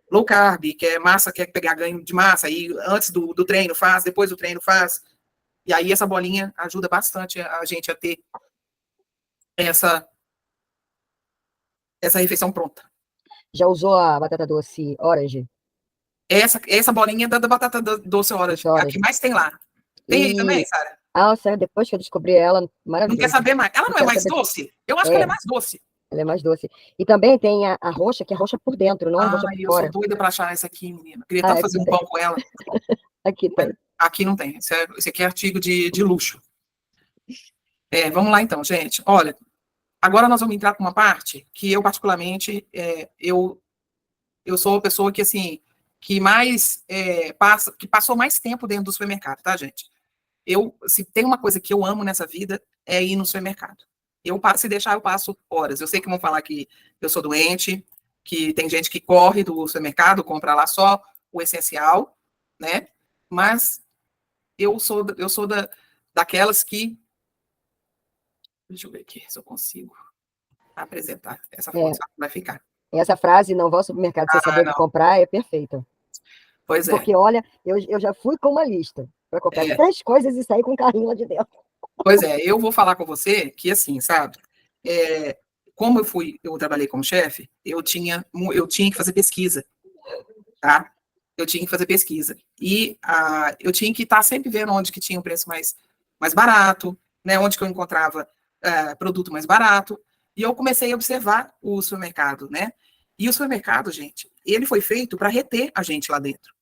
low carb, quer massa, quer pegar ganho de massa, aí antes do treino faz, depois do treino faz, e aí essa bolinha ajuda bastante a gente a ter essa refeição pronta. Já usou a batata doce Orange? Essa bolinha da batata doce Orange, a que mais tem lá. Tem aí também, Sara? Nossa, depois que eu descobri ela, Não maravilha. quer saber mais? Ela não é mais doce? Eu acho que ela é mais doce. Ela é mais doce. E também tem a roxa, que é roxa por dentro, não é roxa por fora. Eu sou doida para achar essa aqui, menina. Queria tanto fazer um pão com ela. Aqui tem. Aqui não tem. Esse aqui é artigo de luxo. Vamos lá então, gente. Olha, agora nós vamos entrar com uma parte que eu, particularmente, eu sou uma pessoa que, assim, que mais que passou mais tempo dentro do supermercado, tá, gente? Se tem uma coisa que eu amo nessa vida, é ir no supermercado. Se deixar, eu passo horas. Eu sei que vão falar que eu sou doente, que tem gente que corre do supermercado, compra lá só o essencial, né? Mas eu sou daquelas que... Deixa eu ver aqui se eu consigo apresentar essa foto, vai ficar. Essa frase, não vou ao supermercado sem saber o que comprar, é perfeita. Pois é. Porque, olha, eu já fui com uma lista para comprar 3 coisas e sair com um carrinho lá de dentro. Pois é, eu vou falar com você que, assim, sabe, como eu trabalhei como chefe, eu tinha que fazer pesquisa, tá? Eu tinha que fazer pesquisa. E eu tinha que estar sempre vendo onde que tinha um preço mais barato, né? Onde que eu encontrava produto mais barato. E eu comecei a observar o supermercado, né? E o supermercado, gente, ele foi feito para reter a gente lá dentro,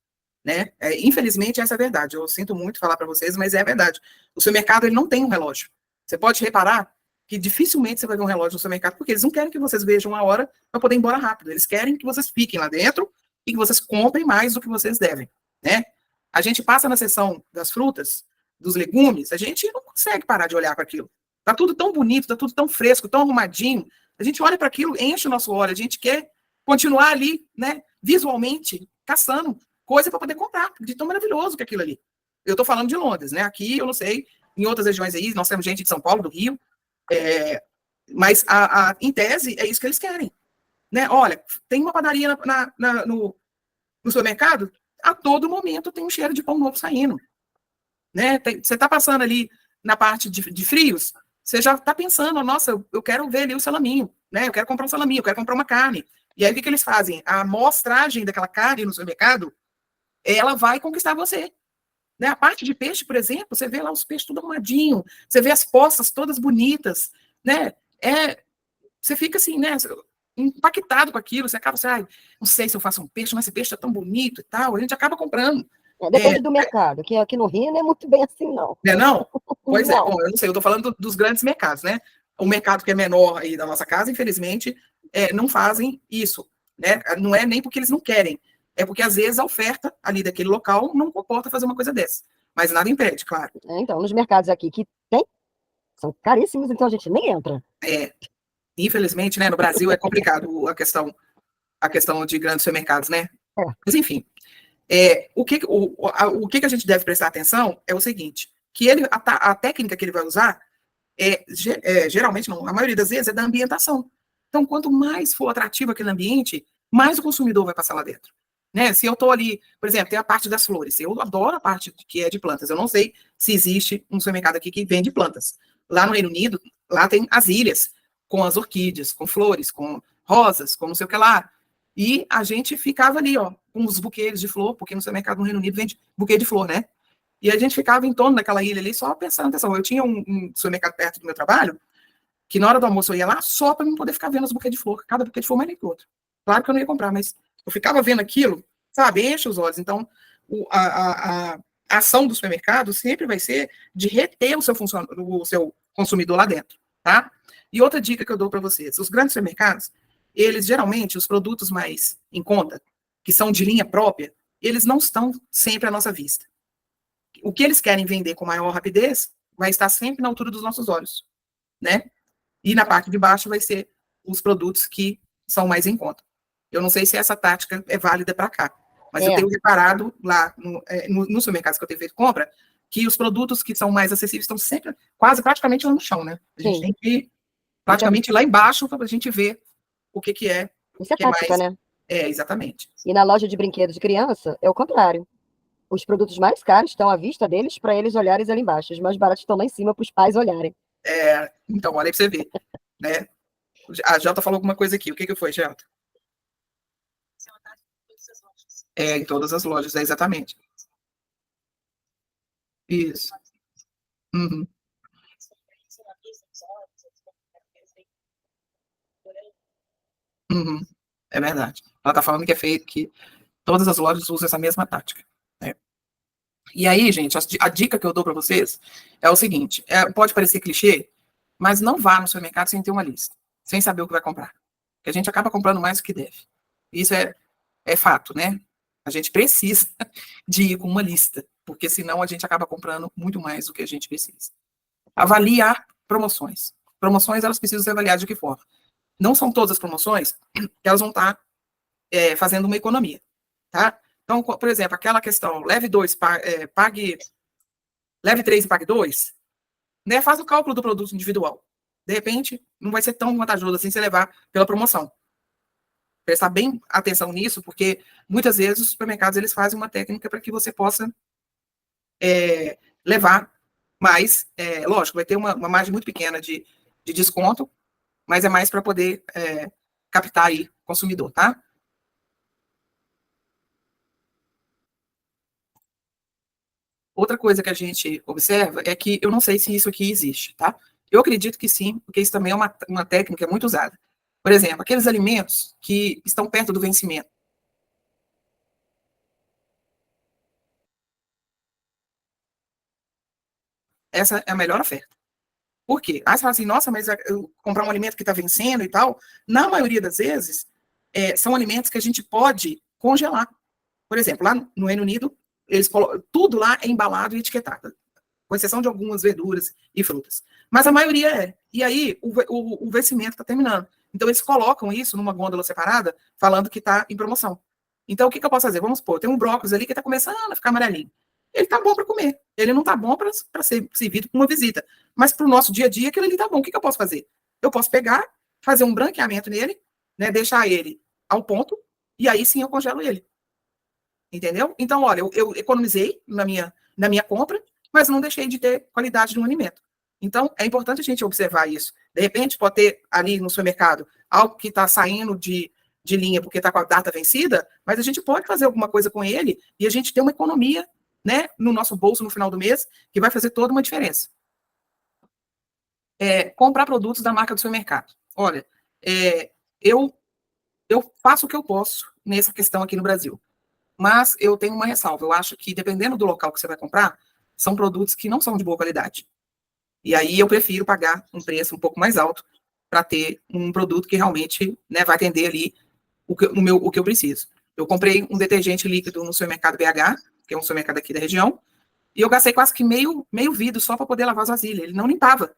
né? Infelizmente, essa é a verdade. Eu sinto muito falar para vocês, mas é a verdade. O supermercado, ele não tem um relógio. Você pode reparar que dificilmente você vai ver um relógio no supermercado, porque eles não querem que vocês vejam a hora para poder ir embora rápido. Eles querem que vocês fiquem lá dentro e que vocês comprem mais do que vocês devem, né? A gente passa na seção das frutas, dos legumes, a gente não consegue parar de olhar para aquilo. Tá tudo tão bonito, tá tudo tão fresco, tão arrumadinho. A gente olha para aquilo, enche o nosso olho, a gente quer continuar ali, né, visualmente, caçando coisa para poder comprar, de tão maravilhoso que é aquilo ali. Eu estou falando de Londres, né? Aqui, eu não sei, em outras regiões aí, nós temos gente de São Paulo, do Rio, mas em tese é isso que eles querem, né? Olha, tem uma padaria no supermercado, a todo momento tem um cheiro de pão novo saindo, né? Você está passando ali na parte de frios, você já está pensando, nossa, eu quero ver ali o salaminho, né? Eu quero comprar um salaminho, eu quero comprar uma carne. E aí o que eles fazem? A amostragem daquela carne no supermercado, ela vai conquistar você. Né? A parte de peixe, por exemplo, você vê lá os peixes tudo arrumadinho, você vê as postas todas bonitas, né? Você fica assim, né? Impactado com aquilo, você acaba assim, não sei se eu faço um peixe, mas esse peixe é tão bonito e tal, a gente acaba comprando. Depende do mercado, que aqui no Rio não é muito bem assim, não. Não? Pois não. Bom, eu não sei, eu estou falando dos grandes mercados, né? O mercado que é menor aí da nossa casa, infelizmente, não fazem isso, né? Não é nem porque eles não querem, é porque às vezes a oferta ali daquele local não comporta fazer uma coisa dessa. Mas nada impede, claro. Então, nos mercados aqui que tem, são caríssimos, então a gente nem entra. Infelizmente, né, no Brasil é complicado a questão de grandes supermercados, né? Mas enfim, o que a gente deve prestar atenção é o seguinte, que a técnica que ele vai usar geralmente não, a maioria das vezes é da ambientação. Então, quanto mais for atrativo aquele ambiente, mais o consumidor vai passar lá dentro. Né? Se eu estou ali, por exemplo, tem a parte das flores. Eu adoro a parte que é de plantas. Eu não sei se existe um supermercado aqui que vende plantas. Lá no Reino Unido, lá tem as ilhas com as orquídeas, com flores, com rosas, com não sei o que lá. E a gente ficava ali, ó, com os buquês de flor, porque no supermercado no Reino Unido vende buquê de flor, né? E a gente ficava em torno daquela ilha ali, só pensando, atenção, eu tinha um supermercado perto do meu trabalho, que na hora do almoço eu ia lá só para não poder ficar vendo os buquês de flor, cada buquê de flor mais lindo que o outro. Claro que eu não ia comprar, mas eu ficava vendo aquilo, sabe, enche os olhos. Então, a ação do supermercado sempre vai ser de reter o seu consumidor lá dentro, tá? E outra dica que eu dou para vocês, os grandes supermercados, eles geralmente, os produtos mais em conta, que são de linha própria, eles não estão sempre à nossa vista. O que eles querem vender com maior rapidez vai estar sempre na altura dos nossos olhos, né? E na parte de baixo vai ser os produtos que são mais em conta. Eu não sei se essa tática é válida para cá, mas eu tenho reparado lá no supermercado que eu tenho feito compra, que os produtos que são mais acessíveis estão sempre, praticamente lá no chão, né? A gente tem que ir praticamente lá embaixo para a gente ver o que é. Isso é tática, né? Exatamente. E na loja de brinquedos de criança, é o contrário. Os produtos mais caros estão à vista deles para eles olharem ali embaixo. Os mais baratos estão lá em cima para os pais olharem. Então, olha aí para você ver, né? A Jota falou alguma coisa aqui. O que foi, Jota? Em todas as lojas, exatamente. Isso. Uhum. Uhum. É verdade. Ela está falando que é feito, que todas as lojas usam essa mesma tática, né? E aí, gente, a dica que eu dou para vocês é o seguinte: pode parecer clichê, mas não vá no supermercado sem ter uma lista, sem saber o que vai comprar. Porque a gente acaba comprando mais do que deve. Isso é fato, né? A gente precisa de ir com uma lista, porque senão a gente acaba comprando muito mais do que a gente precisa. Avaliar promoções. Promoções, elas precisam ser avaliadas de que forma? Não são todas as promoções que elas vão estar fazendo uma economia, tá? Então, por exemplo, aquela questão, leve 2, leve 3 e pague 2, né? Faz o cálculo do produto individual. De repente, não vai ser tão vantajoso assim você levar pela promoção. Prestar bem atenção nisso, porque muitas vezes os supermercados eles fazem uma técnica para que você possa levar mais, lógico, vai ter uma margem muito pequena de desconto, mas é mais para poder captar aí o consumidor, tá? Outra coisa que a gente observa é que eu não sei se isso aqui existe, tá? Eu acredito que sim, porque isso também é uma técnica muito usada. Por exemplo, aqueles alimentos que estão perto do vencimento. Essa é a melhor oferta. Por quê? Aí você fala assim, nossa, mas eu comprar um alimento que está vencendo e tal. Na maioria das vezes, são alimentos que a gente pode congelar. Por exemplo, lá no Reino Unido, eles tudo lá é embalado e etiquetado, com exceção de algumas verduras e frutas. Mas a maioria é. E aí, o vencimento está terminando. Então, eles colocam isso numa gôndola separada, falando que está em promoção. Então, o que eu posso fazer? Vamos supor, tem um brócolis ali que está começando a ficar amarelinho. Ele está bom para comer. Ele não está bom para ser servido para uma visita. Mas para o nosso dia a dia, aquilo ali está bom. O que eu posso fazer? Eu posso pegar, fazer um branqueamento nele, né, deixar ele ao ponto, e aí sim eu congelo ele. Entendeu? Então, olha, eu economizei na minha compra, mas não deixei de ter qualidade no alimento. Então, é importante a gente observar isso. De repente, pode ter ali no supermercado algo que está saindo de linha porque está com a data vencida, mas a gente pode fazer alguma coisa com ele e a gente ter uma economia, né, no nosso bolso no final do mês, que vai fazer toda uma diferença. Comprar produtos da marca do supermercado. Olha, eu faço o que eu posso nessa questão aqui no Brasil. Mas eu tenho uma ressalva. Eu acho que, dependendo do local que você vai comprar, são produtos que não são de boa qualidade. E aí eu prefiro pagar um preço um pouco mais alto para ter um produto que realmente, né, vai atender ali o que eu preciso. Eu comprei um detergente líquido no supermercado BH, que é um supermercado aqui da região, e eu gastei quase que meio vidro só para poder lavar as vasilhas. Ele não limpava.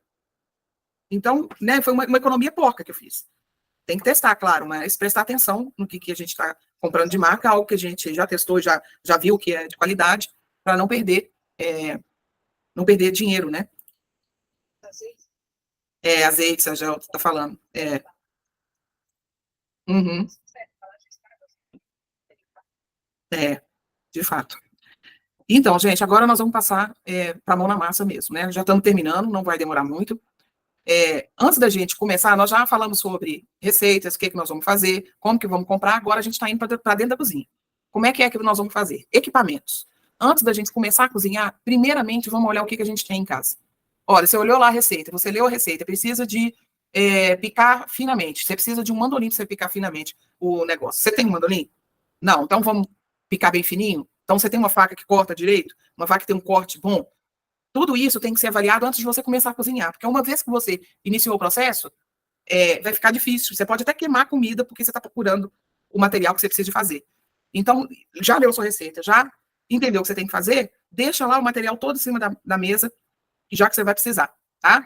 Então, né, foi uma economia porca que eu fiz. Tem que testar, claro, mas prestar atenção no que a gente está comprando de marca, algo que a gente já testou, já viu que é de qualidade, para não perder dinheiro, né? Azeite, a Gel está falando. Uhum. De fato. Então, gente, agora nós vamos passar para a mão na massa mesmo, né? Já estamos terminando, não vai demorar muito. Antes da gente começar, nós já falamos sobre receitas, o que nós vamos fazer, como que vamos comprar, agora a gente está indo para dentro da cozinha. Como é que nós vamos fazer? Equipamentos. Antes da gente começar a cozinhar, primeiramente vamos olhar o que a gente tem em casa. Olha, você olhou lá a receita, você leu a receita, precisa de picar finamente, você precisa de um mandolim para você picar finamente o negócio. Você tem um mandolim? Não, então vamos picar bem fininho? Então você tem uma faca que corta direito? Uma faca que tem um corte bom? Tudo isso tem que ser avaliado antes de você começar a cozinhar, porque uma vez que você iniciou o processo, vai ficar difícil. Você pode até queimar a comida porque você está procurando o material que você precisa de fazer. Então, já leu sua receita, já entendeu o que você tem que fazer? Deixa lá o material todo em cima da mesa, já que você vai precisar, tá?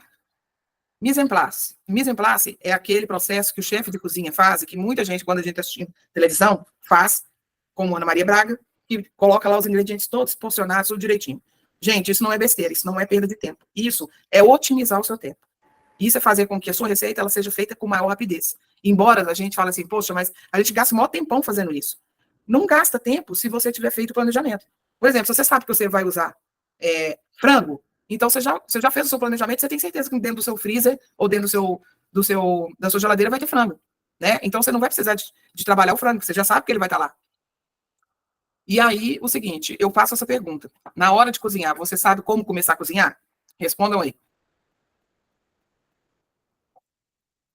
Mise en place. Mise en place é aquele processo que o chefe de cozinha faz, e que muita gente, quando a gente está assistindo televisão, faz, como Ana Maria Braga, que coloca lá os ingredientes todos porcionados, tudo direitinho. Gente, isso não é besteira, isso não é perda de tempo. Isso é otimizar o seu tempo. Isso é fazer com que a sua receita ela seja feita com maior rapidez. Embora a gente fale assim, poxa, mas a gente gasta o maior tempão fazendo isso. Não gasta tempo se você tiver feito o planejamento. Por exemplo, se você sabe que você vai usar frango, então você já fez o seu planejamento, você tem certeza que dentro do seu freezer ou dentro da sua geladeira vai ter frango, né? Então você não vai precisar de trabalhar o frango, você já sabe que ele vai estar lá. E aí, o seguinte, eu faço essa pergunta. Na hora de cozinhar, você sabe como começar a cozinhar? Respondam aí.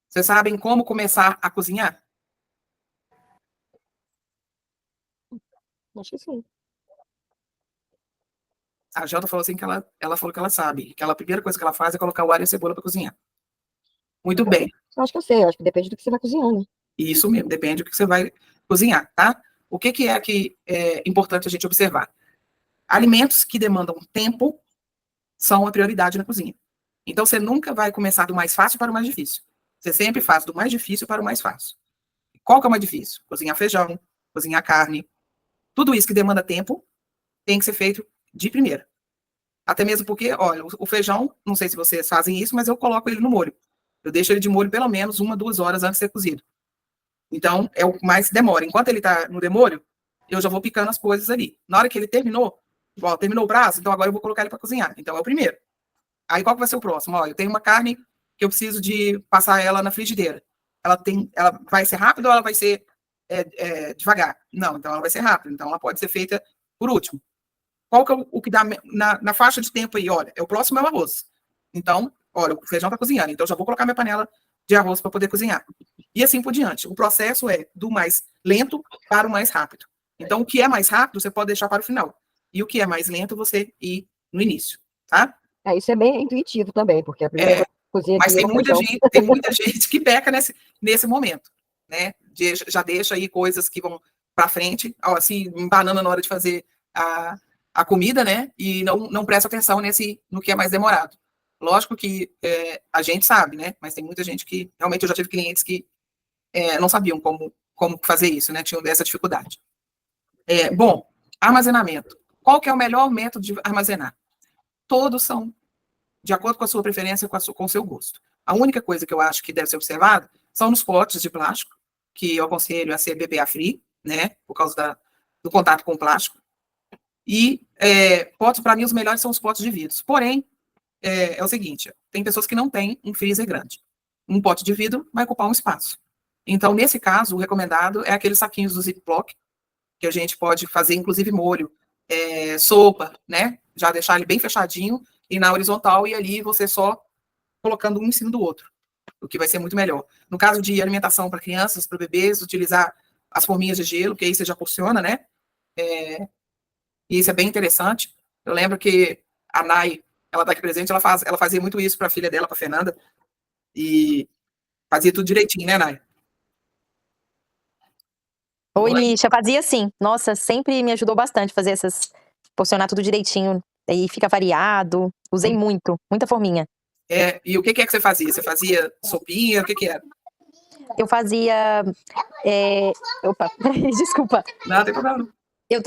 Vocês sabem como começar a cozinhar? Acho que sim. A Jota falou assim que ela falou que ela sabe, que a primeira coisa que ela faz é colocar o alho e a cebola para cozinhar. Muito bem. Eu acho que eu sei, eu acho que depende do que você vai cozinhar, né? Isso mesmo, depende do que você vai cozinhar, tá? O que é que é importante a gente observar? Alimentos que demandam tempo são a prioridade na cozinha. Então, você nunca vai começar do mais fácil para o mais difícil. Você sempre faz do mais difícil para o mais fácil. Qual que é o mais difícil? Cozinhar feijão, cozinhar carne. Tudo isso que demanda tempo tem que ser feito de primeira. Até mesmo porque, olha, o feijão, não sei se vocês fazem isso, mas eu coloco ele no molho. Eu deixo ele de molho pelo menos 1, 2 horas antes de ser cozido. Então, é o que mais demora. Enquanto ele está no demolho, eu já vou picando as coisas ali. Na hora que ele terminou, terminou o prazo, então agora eu vou colocar ele para cozinhar. Então, é o primeiro. Aí, qual que vai ser o próximo? Ó, eu tenho uma carne que eu preciso de passar ela na frigideira. Ela vai ser rápida ou ela vai ser devagar? Não, então ela vai ser rápida. Então, ela pode ser feita por último. Qual que é o que dá na faixa de tempo aí? Olha, o próximo é o arroz. Então, olha, o feijão está cozinhando, então eu já vou colocar minha panela de arroz para poder cozinhar. E assim por diante. O processo é do mais lento para o mais rápido. Então, o que é mais rápido, você pode deixar para o final. E o que é mais lento, você ir no início, tá? Isso é bem intuitivo também, porque a primeira cozinha mas aqui tem muita gente que peca nesse momento, né? Já deixa aí coisas que vão para frente, assim, banana na hora de fazer a comida, né? E não presta atenção no que é mais demorado. Lógico que a gente sabe, né? Mas tem muita gente que, realmente, eu já tive clientes que não sabiam como fazer isso, né? Tinham essa dificuldade. Bom, armazenamento. Qual que é o melhor método de armazenar? Todos são de acordo com a sua preferência, com o seu gosto. A única coisa que eu acho que deve ser observada são nos potes de plástico, que eu aconselho a ser BPA free, né? Por causa do contato com o plástico. E potes, para mim, os melhores são os potes de vidro. Porém, é o seguinte, tem pessoas que não têm um freezer grande. Um pote de vidro vai ocupar um espaço. Então, nesse caso, o recomendado é aqueles saquinhos do Ziploc, que a gente pode fazer, inclusive, molho, sopa, né? Já deixar ele bem fechadinho e na horizontal, e ali você só colocando um em cima do outro, o que vai ser muito melhor. No caso de alimentação para crianças, para bebês, utilizar as forminhas de gelo, que aí você já porciona, né? E isso é bem interessante. Eu lembro que a Nai, ela está aqui presente, ela fazia muito isso para a filha dela, para a Fernanda, e fazia tudo direitinho, né, Nai? Oi, Lígia, fazia assim. Nossa, sempre me ajudou bastante fazer porcionar tudo direitinho. Aí fica variado. Usei muita forminha. E o que é que você fazia? Você fazia sopinha? O que era? Eu fazia... Opa, desculpa. Não, tem problema não. Eu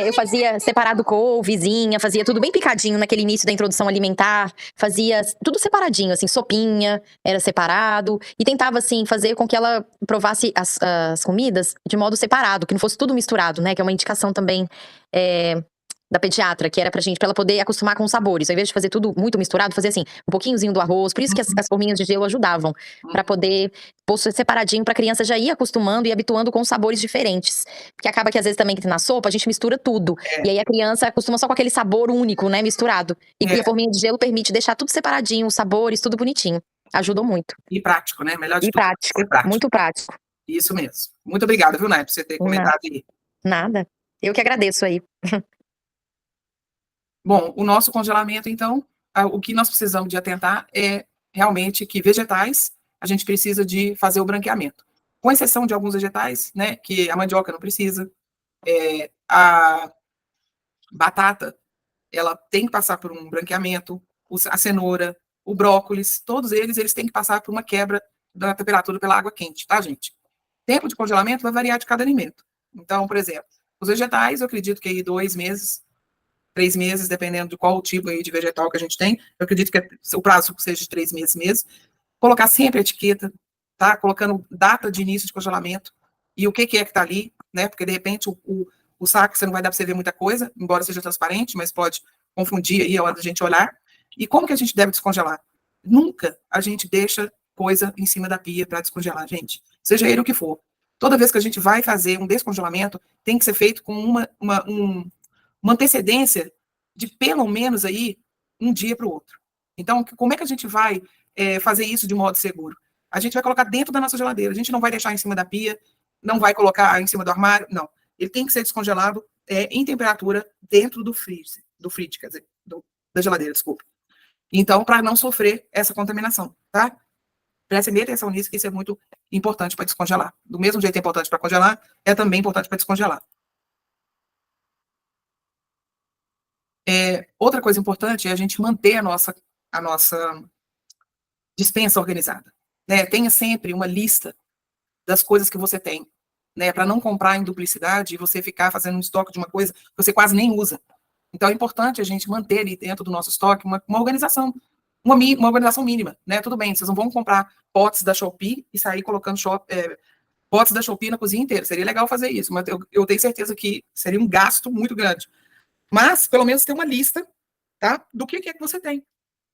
eu fazia separado couvezinha, fazia tudo bem picadinho naquele início da introdução alimentar, fazia tudo separadinho, assim, sopinha, era separado, e tentava, assim, fazer com que ela provasse as comidas de modo separado, que não fosse tudo misturado, né, que é uma indicação também da pediatra, que era pra ela poder acostumar com os sabores, ao invés de fazer tudo muito misturado, fazer assim, um pouquinhozinho do arroz, por isso que as forminhas de gelo ajudavam, pra poder pôr separadinho pra criança já ir acostumando e habituando com sabores diferentes, porque acaba que às vezes também na sopa a gente mistura tudo, e aí a criança acostuma só com aquele sabor único, né, misturado, e a forminha de gelo permite deixar tudo separadinho, os sabores, tudo bonitinho, ajudou muito. E prático, né, melhor de tudo. Prático, muito prático. Isso mesmo. Muito obrigada, viu, Nai, por você ter comentado aí. Nada, eu que agradeço aí. Bom, o nosso congelamento, então, o que nós precisamos de atentar é realmente que vegetais, a gente precisa de fazer o branqueamento. Com exceção de alguns vegetais, né, que a mandioca não precisa, A batata, ela tem que passar por um branqueamento, a cenoura, o brócolis, todos eles têm que passar por uma quebra da temperatura pela água quente, tá, gente? Tempo de congelamento vai variar de cada alimento. Então, por exemplo, os vegetais, eu acredito que aí 2 meses, 3 meses, dependendo de qual tipo aí de vegetal que a gente tem, eu acredito que o prazo seja de 3 meses mesmo. Colocar sempre a etiqueta, tá? Colocando data de início de congelamento e o que é que está ali, né? Porque, de repente, o saco você não vai dar para você ver muita coisa, embora seja transparente, mas pode confundir aí a hora da gente olhar. E como que a gente deve descongelar? Nunca a gente deixa coisa em cima da pia para descongelar, gente. Seja ele o que for. Toda vez que a gente vai fazer um descongelamento, tem que ser feito com uma antecedência de pelo menos aí um dia para o outro. Então, como é que a gente vai fazer isso de modo seguro? A gente vai colocar dentro da nossa geladeira. A gente não vai deixar em cima da pia, não vai colocar em cima do armário, não. Ele tem que ser descongelado em temperatura dentro do freezer, quer dizer, da geladeira, desculpa. Então, para não sofrer essa contaminação, tá? Prestem atenção nisso, que isso é muito importante para descongelar. Do mesmo jeito que é importante para congelar, é também importante para descongelar. Outra coisa importante é a gente manter a nossa despensa organizada, né? Tenha sempre uma lista das coisas que você tem, né? Para não comprar em duplicidade e você ficar fazendo um estoque de uma coisa que você quase nem usa. Então, é importante a gente manter ali dentro do nosso estoque uma organização, uma organização mínima, né? Tudo bem, vocês não vão comprar potes da Shopee e sair colocando potes da Shopee na cozinha inteira. Seria legal fazer isso, mas eu tenho certeza que seria um gasto muito grande. Mas, pelo menos, ter uma lista, tá? Do que é que você tem.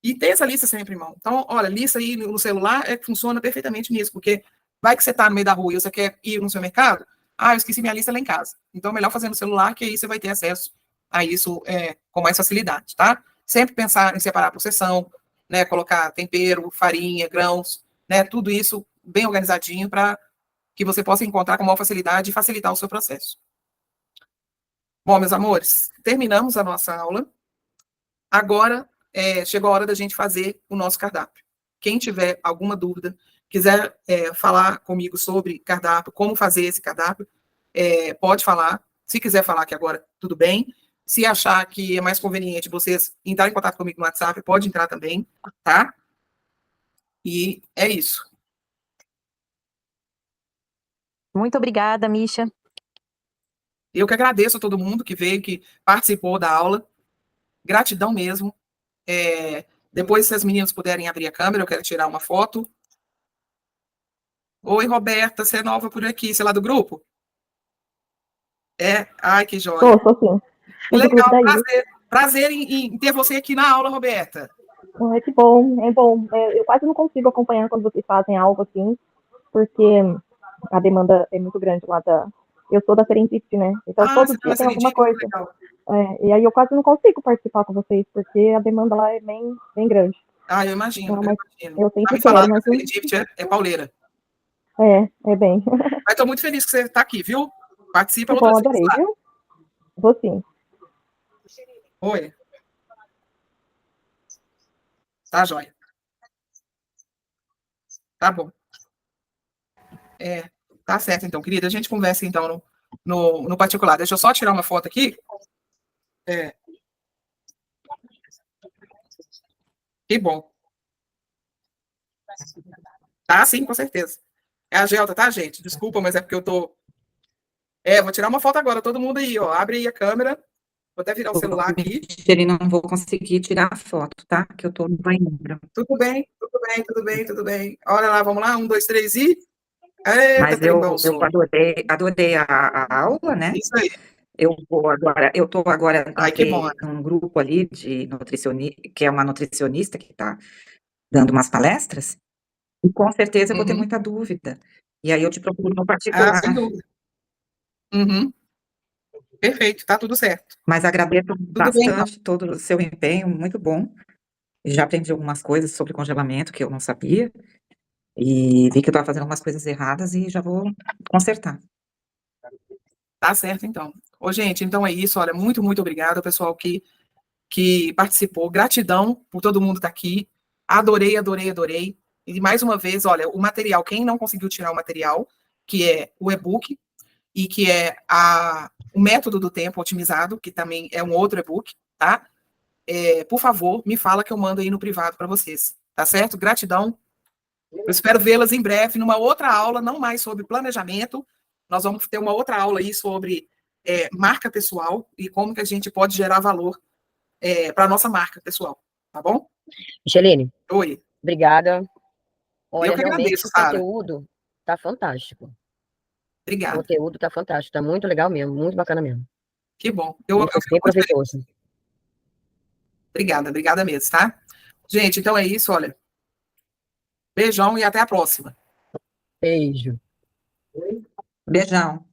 E ter essa lista sempre em mão. Então, olha, lista aí no celular funciona perfeitamente nisso, porque vai que você está no meio da rua e você quer ir no supermercado, eu esqueci minha lista lá em casa. Então, é melhor fazer no celular, que aí você vai ter acesso a isso com mais facilidade, tá? Sempre pensar em separar por seção, né? Colocar tempero, farinha, grãos, né? Tudo isso bem organizadinho para que você possa encontrar com maior facilidade e facilitar o seu processo. Bom, meus amores, terminamos a nossa aula. Agora chegou a hora da gente fazer o nosso cardápio. Quem tiver alguma dúvida, quiser falar comigo sobre cardápio, como fazer esse cardápio, pode falar. Se quiser falar aqui agora, tudo bem. Se achar que é mais conveniente vocês entrarem em contato comigo no WhatsApp, pode entrar também, tá? E é isso. Muito obrigada, Misha. Eu que agradeço a todo mundo que veio, que participou da aula. Gratidão mesmo. Depois, se as meninas puderem abrir a câmera, eu quero tirar uma foto. Oi, Roberta, você é nova por aqui, você é lá do grupo? Ai, que joia. Sou sim. Legal, prazer em ter você aqui na aula, Roberta. Que bom, é bom. Eu quase não consigo acompanhar quando vocês fazem algo assim, porque a demanda é muito grande lá Eu sou da Serendipity, né? Então todo dia tem alguma coisa. E aí eu quase não consigo participar com vocês, porque a demanda lá é bem, bem grande. Eu imagino. Eu sempre quero, mas... A Serendipity é pauleira. É bem. Mas estou muito feliz que você está aqui, viu? Participa outra vez. Adorei, viu? Vou sim. Oi. Tá, joia. Tá bom. Tá certo, então, querida. A gente conversa, então, no particular. Deixa eu só tirar uma foto aqui. Que bom. Tá, sim, com certeza. É a Gelta, tá, gente? Desculpa, mas é porque eu tô... vou tirar uma foto agora, todo mundo aí, ó. Abre aí a câmera. Vou até virar o celular aqui. Ele não vou conseguir tirar a foto, tá? Que eu tô no banheiro. Tudo bem. Olha lá, vamos lá. 1, 2, 3 e... Mas eu adorei a aula, né? Isso aí. Eu tô agora que bom. num grupo ali de nutricionista, que é uma nutricionista que está dando umas palestras, e com certeza eu vou ter muita dúvida. E aí eu te procuro no particular. Sem dúvida. Perfeito, tá tudo certo. Mas agradeço bastante todo o seu empenho, muito bom. Já aprendi algumas coisas sobre congelamento que eu não sabia. E vi que eu estava fazendo algumas coisas erradas e já vou consertar. Tá certo, então. Gente, então é isso. Olha, muito, muito obrigada ao pessoal que participou. Gratidão por todo mundo estar aqui. Adorei. E mais uma vez, olha, o material, quem não conseguiu tirar o material, que é o e-book e que é O Método do Tempo Otimizado, que também é um outro e-book, tá? Por favor, me fala que eu mando aí no privado para vocês, tá certo? Gratidão. Eu espero vê-las em breve numa outra aula, não mais sobre planejamento. Nós vamos ter uma outra aula aí sobre marca pessoal e como que a gente pode gerar valor para a nossa marca pessoal, tá bom? Micheline, Oi. obrigada. Olha, Eu que realmente agradeço, o Sara. conteúdo tá fantástico. O Obrigada. conteúdo tá fantástico, tá muito legal mesmo, muito bacana mesmo. Que bom. Eu Eu bem fico muito feliz. proveitoso. Obrigada mesmo, tá? Gente, então é isso, olha. Beijão e até a próxima. Beijo. Beijão.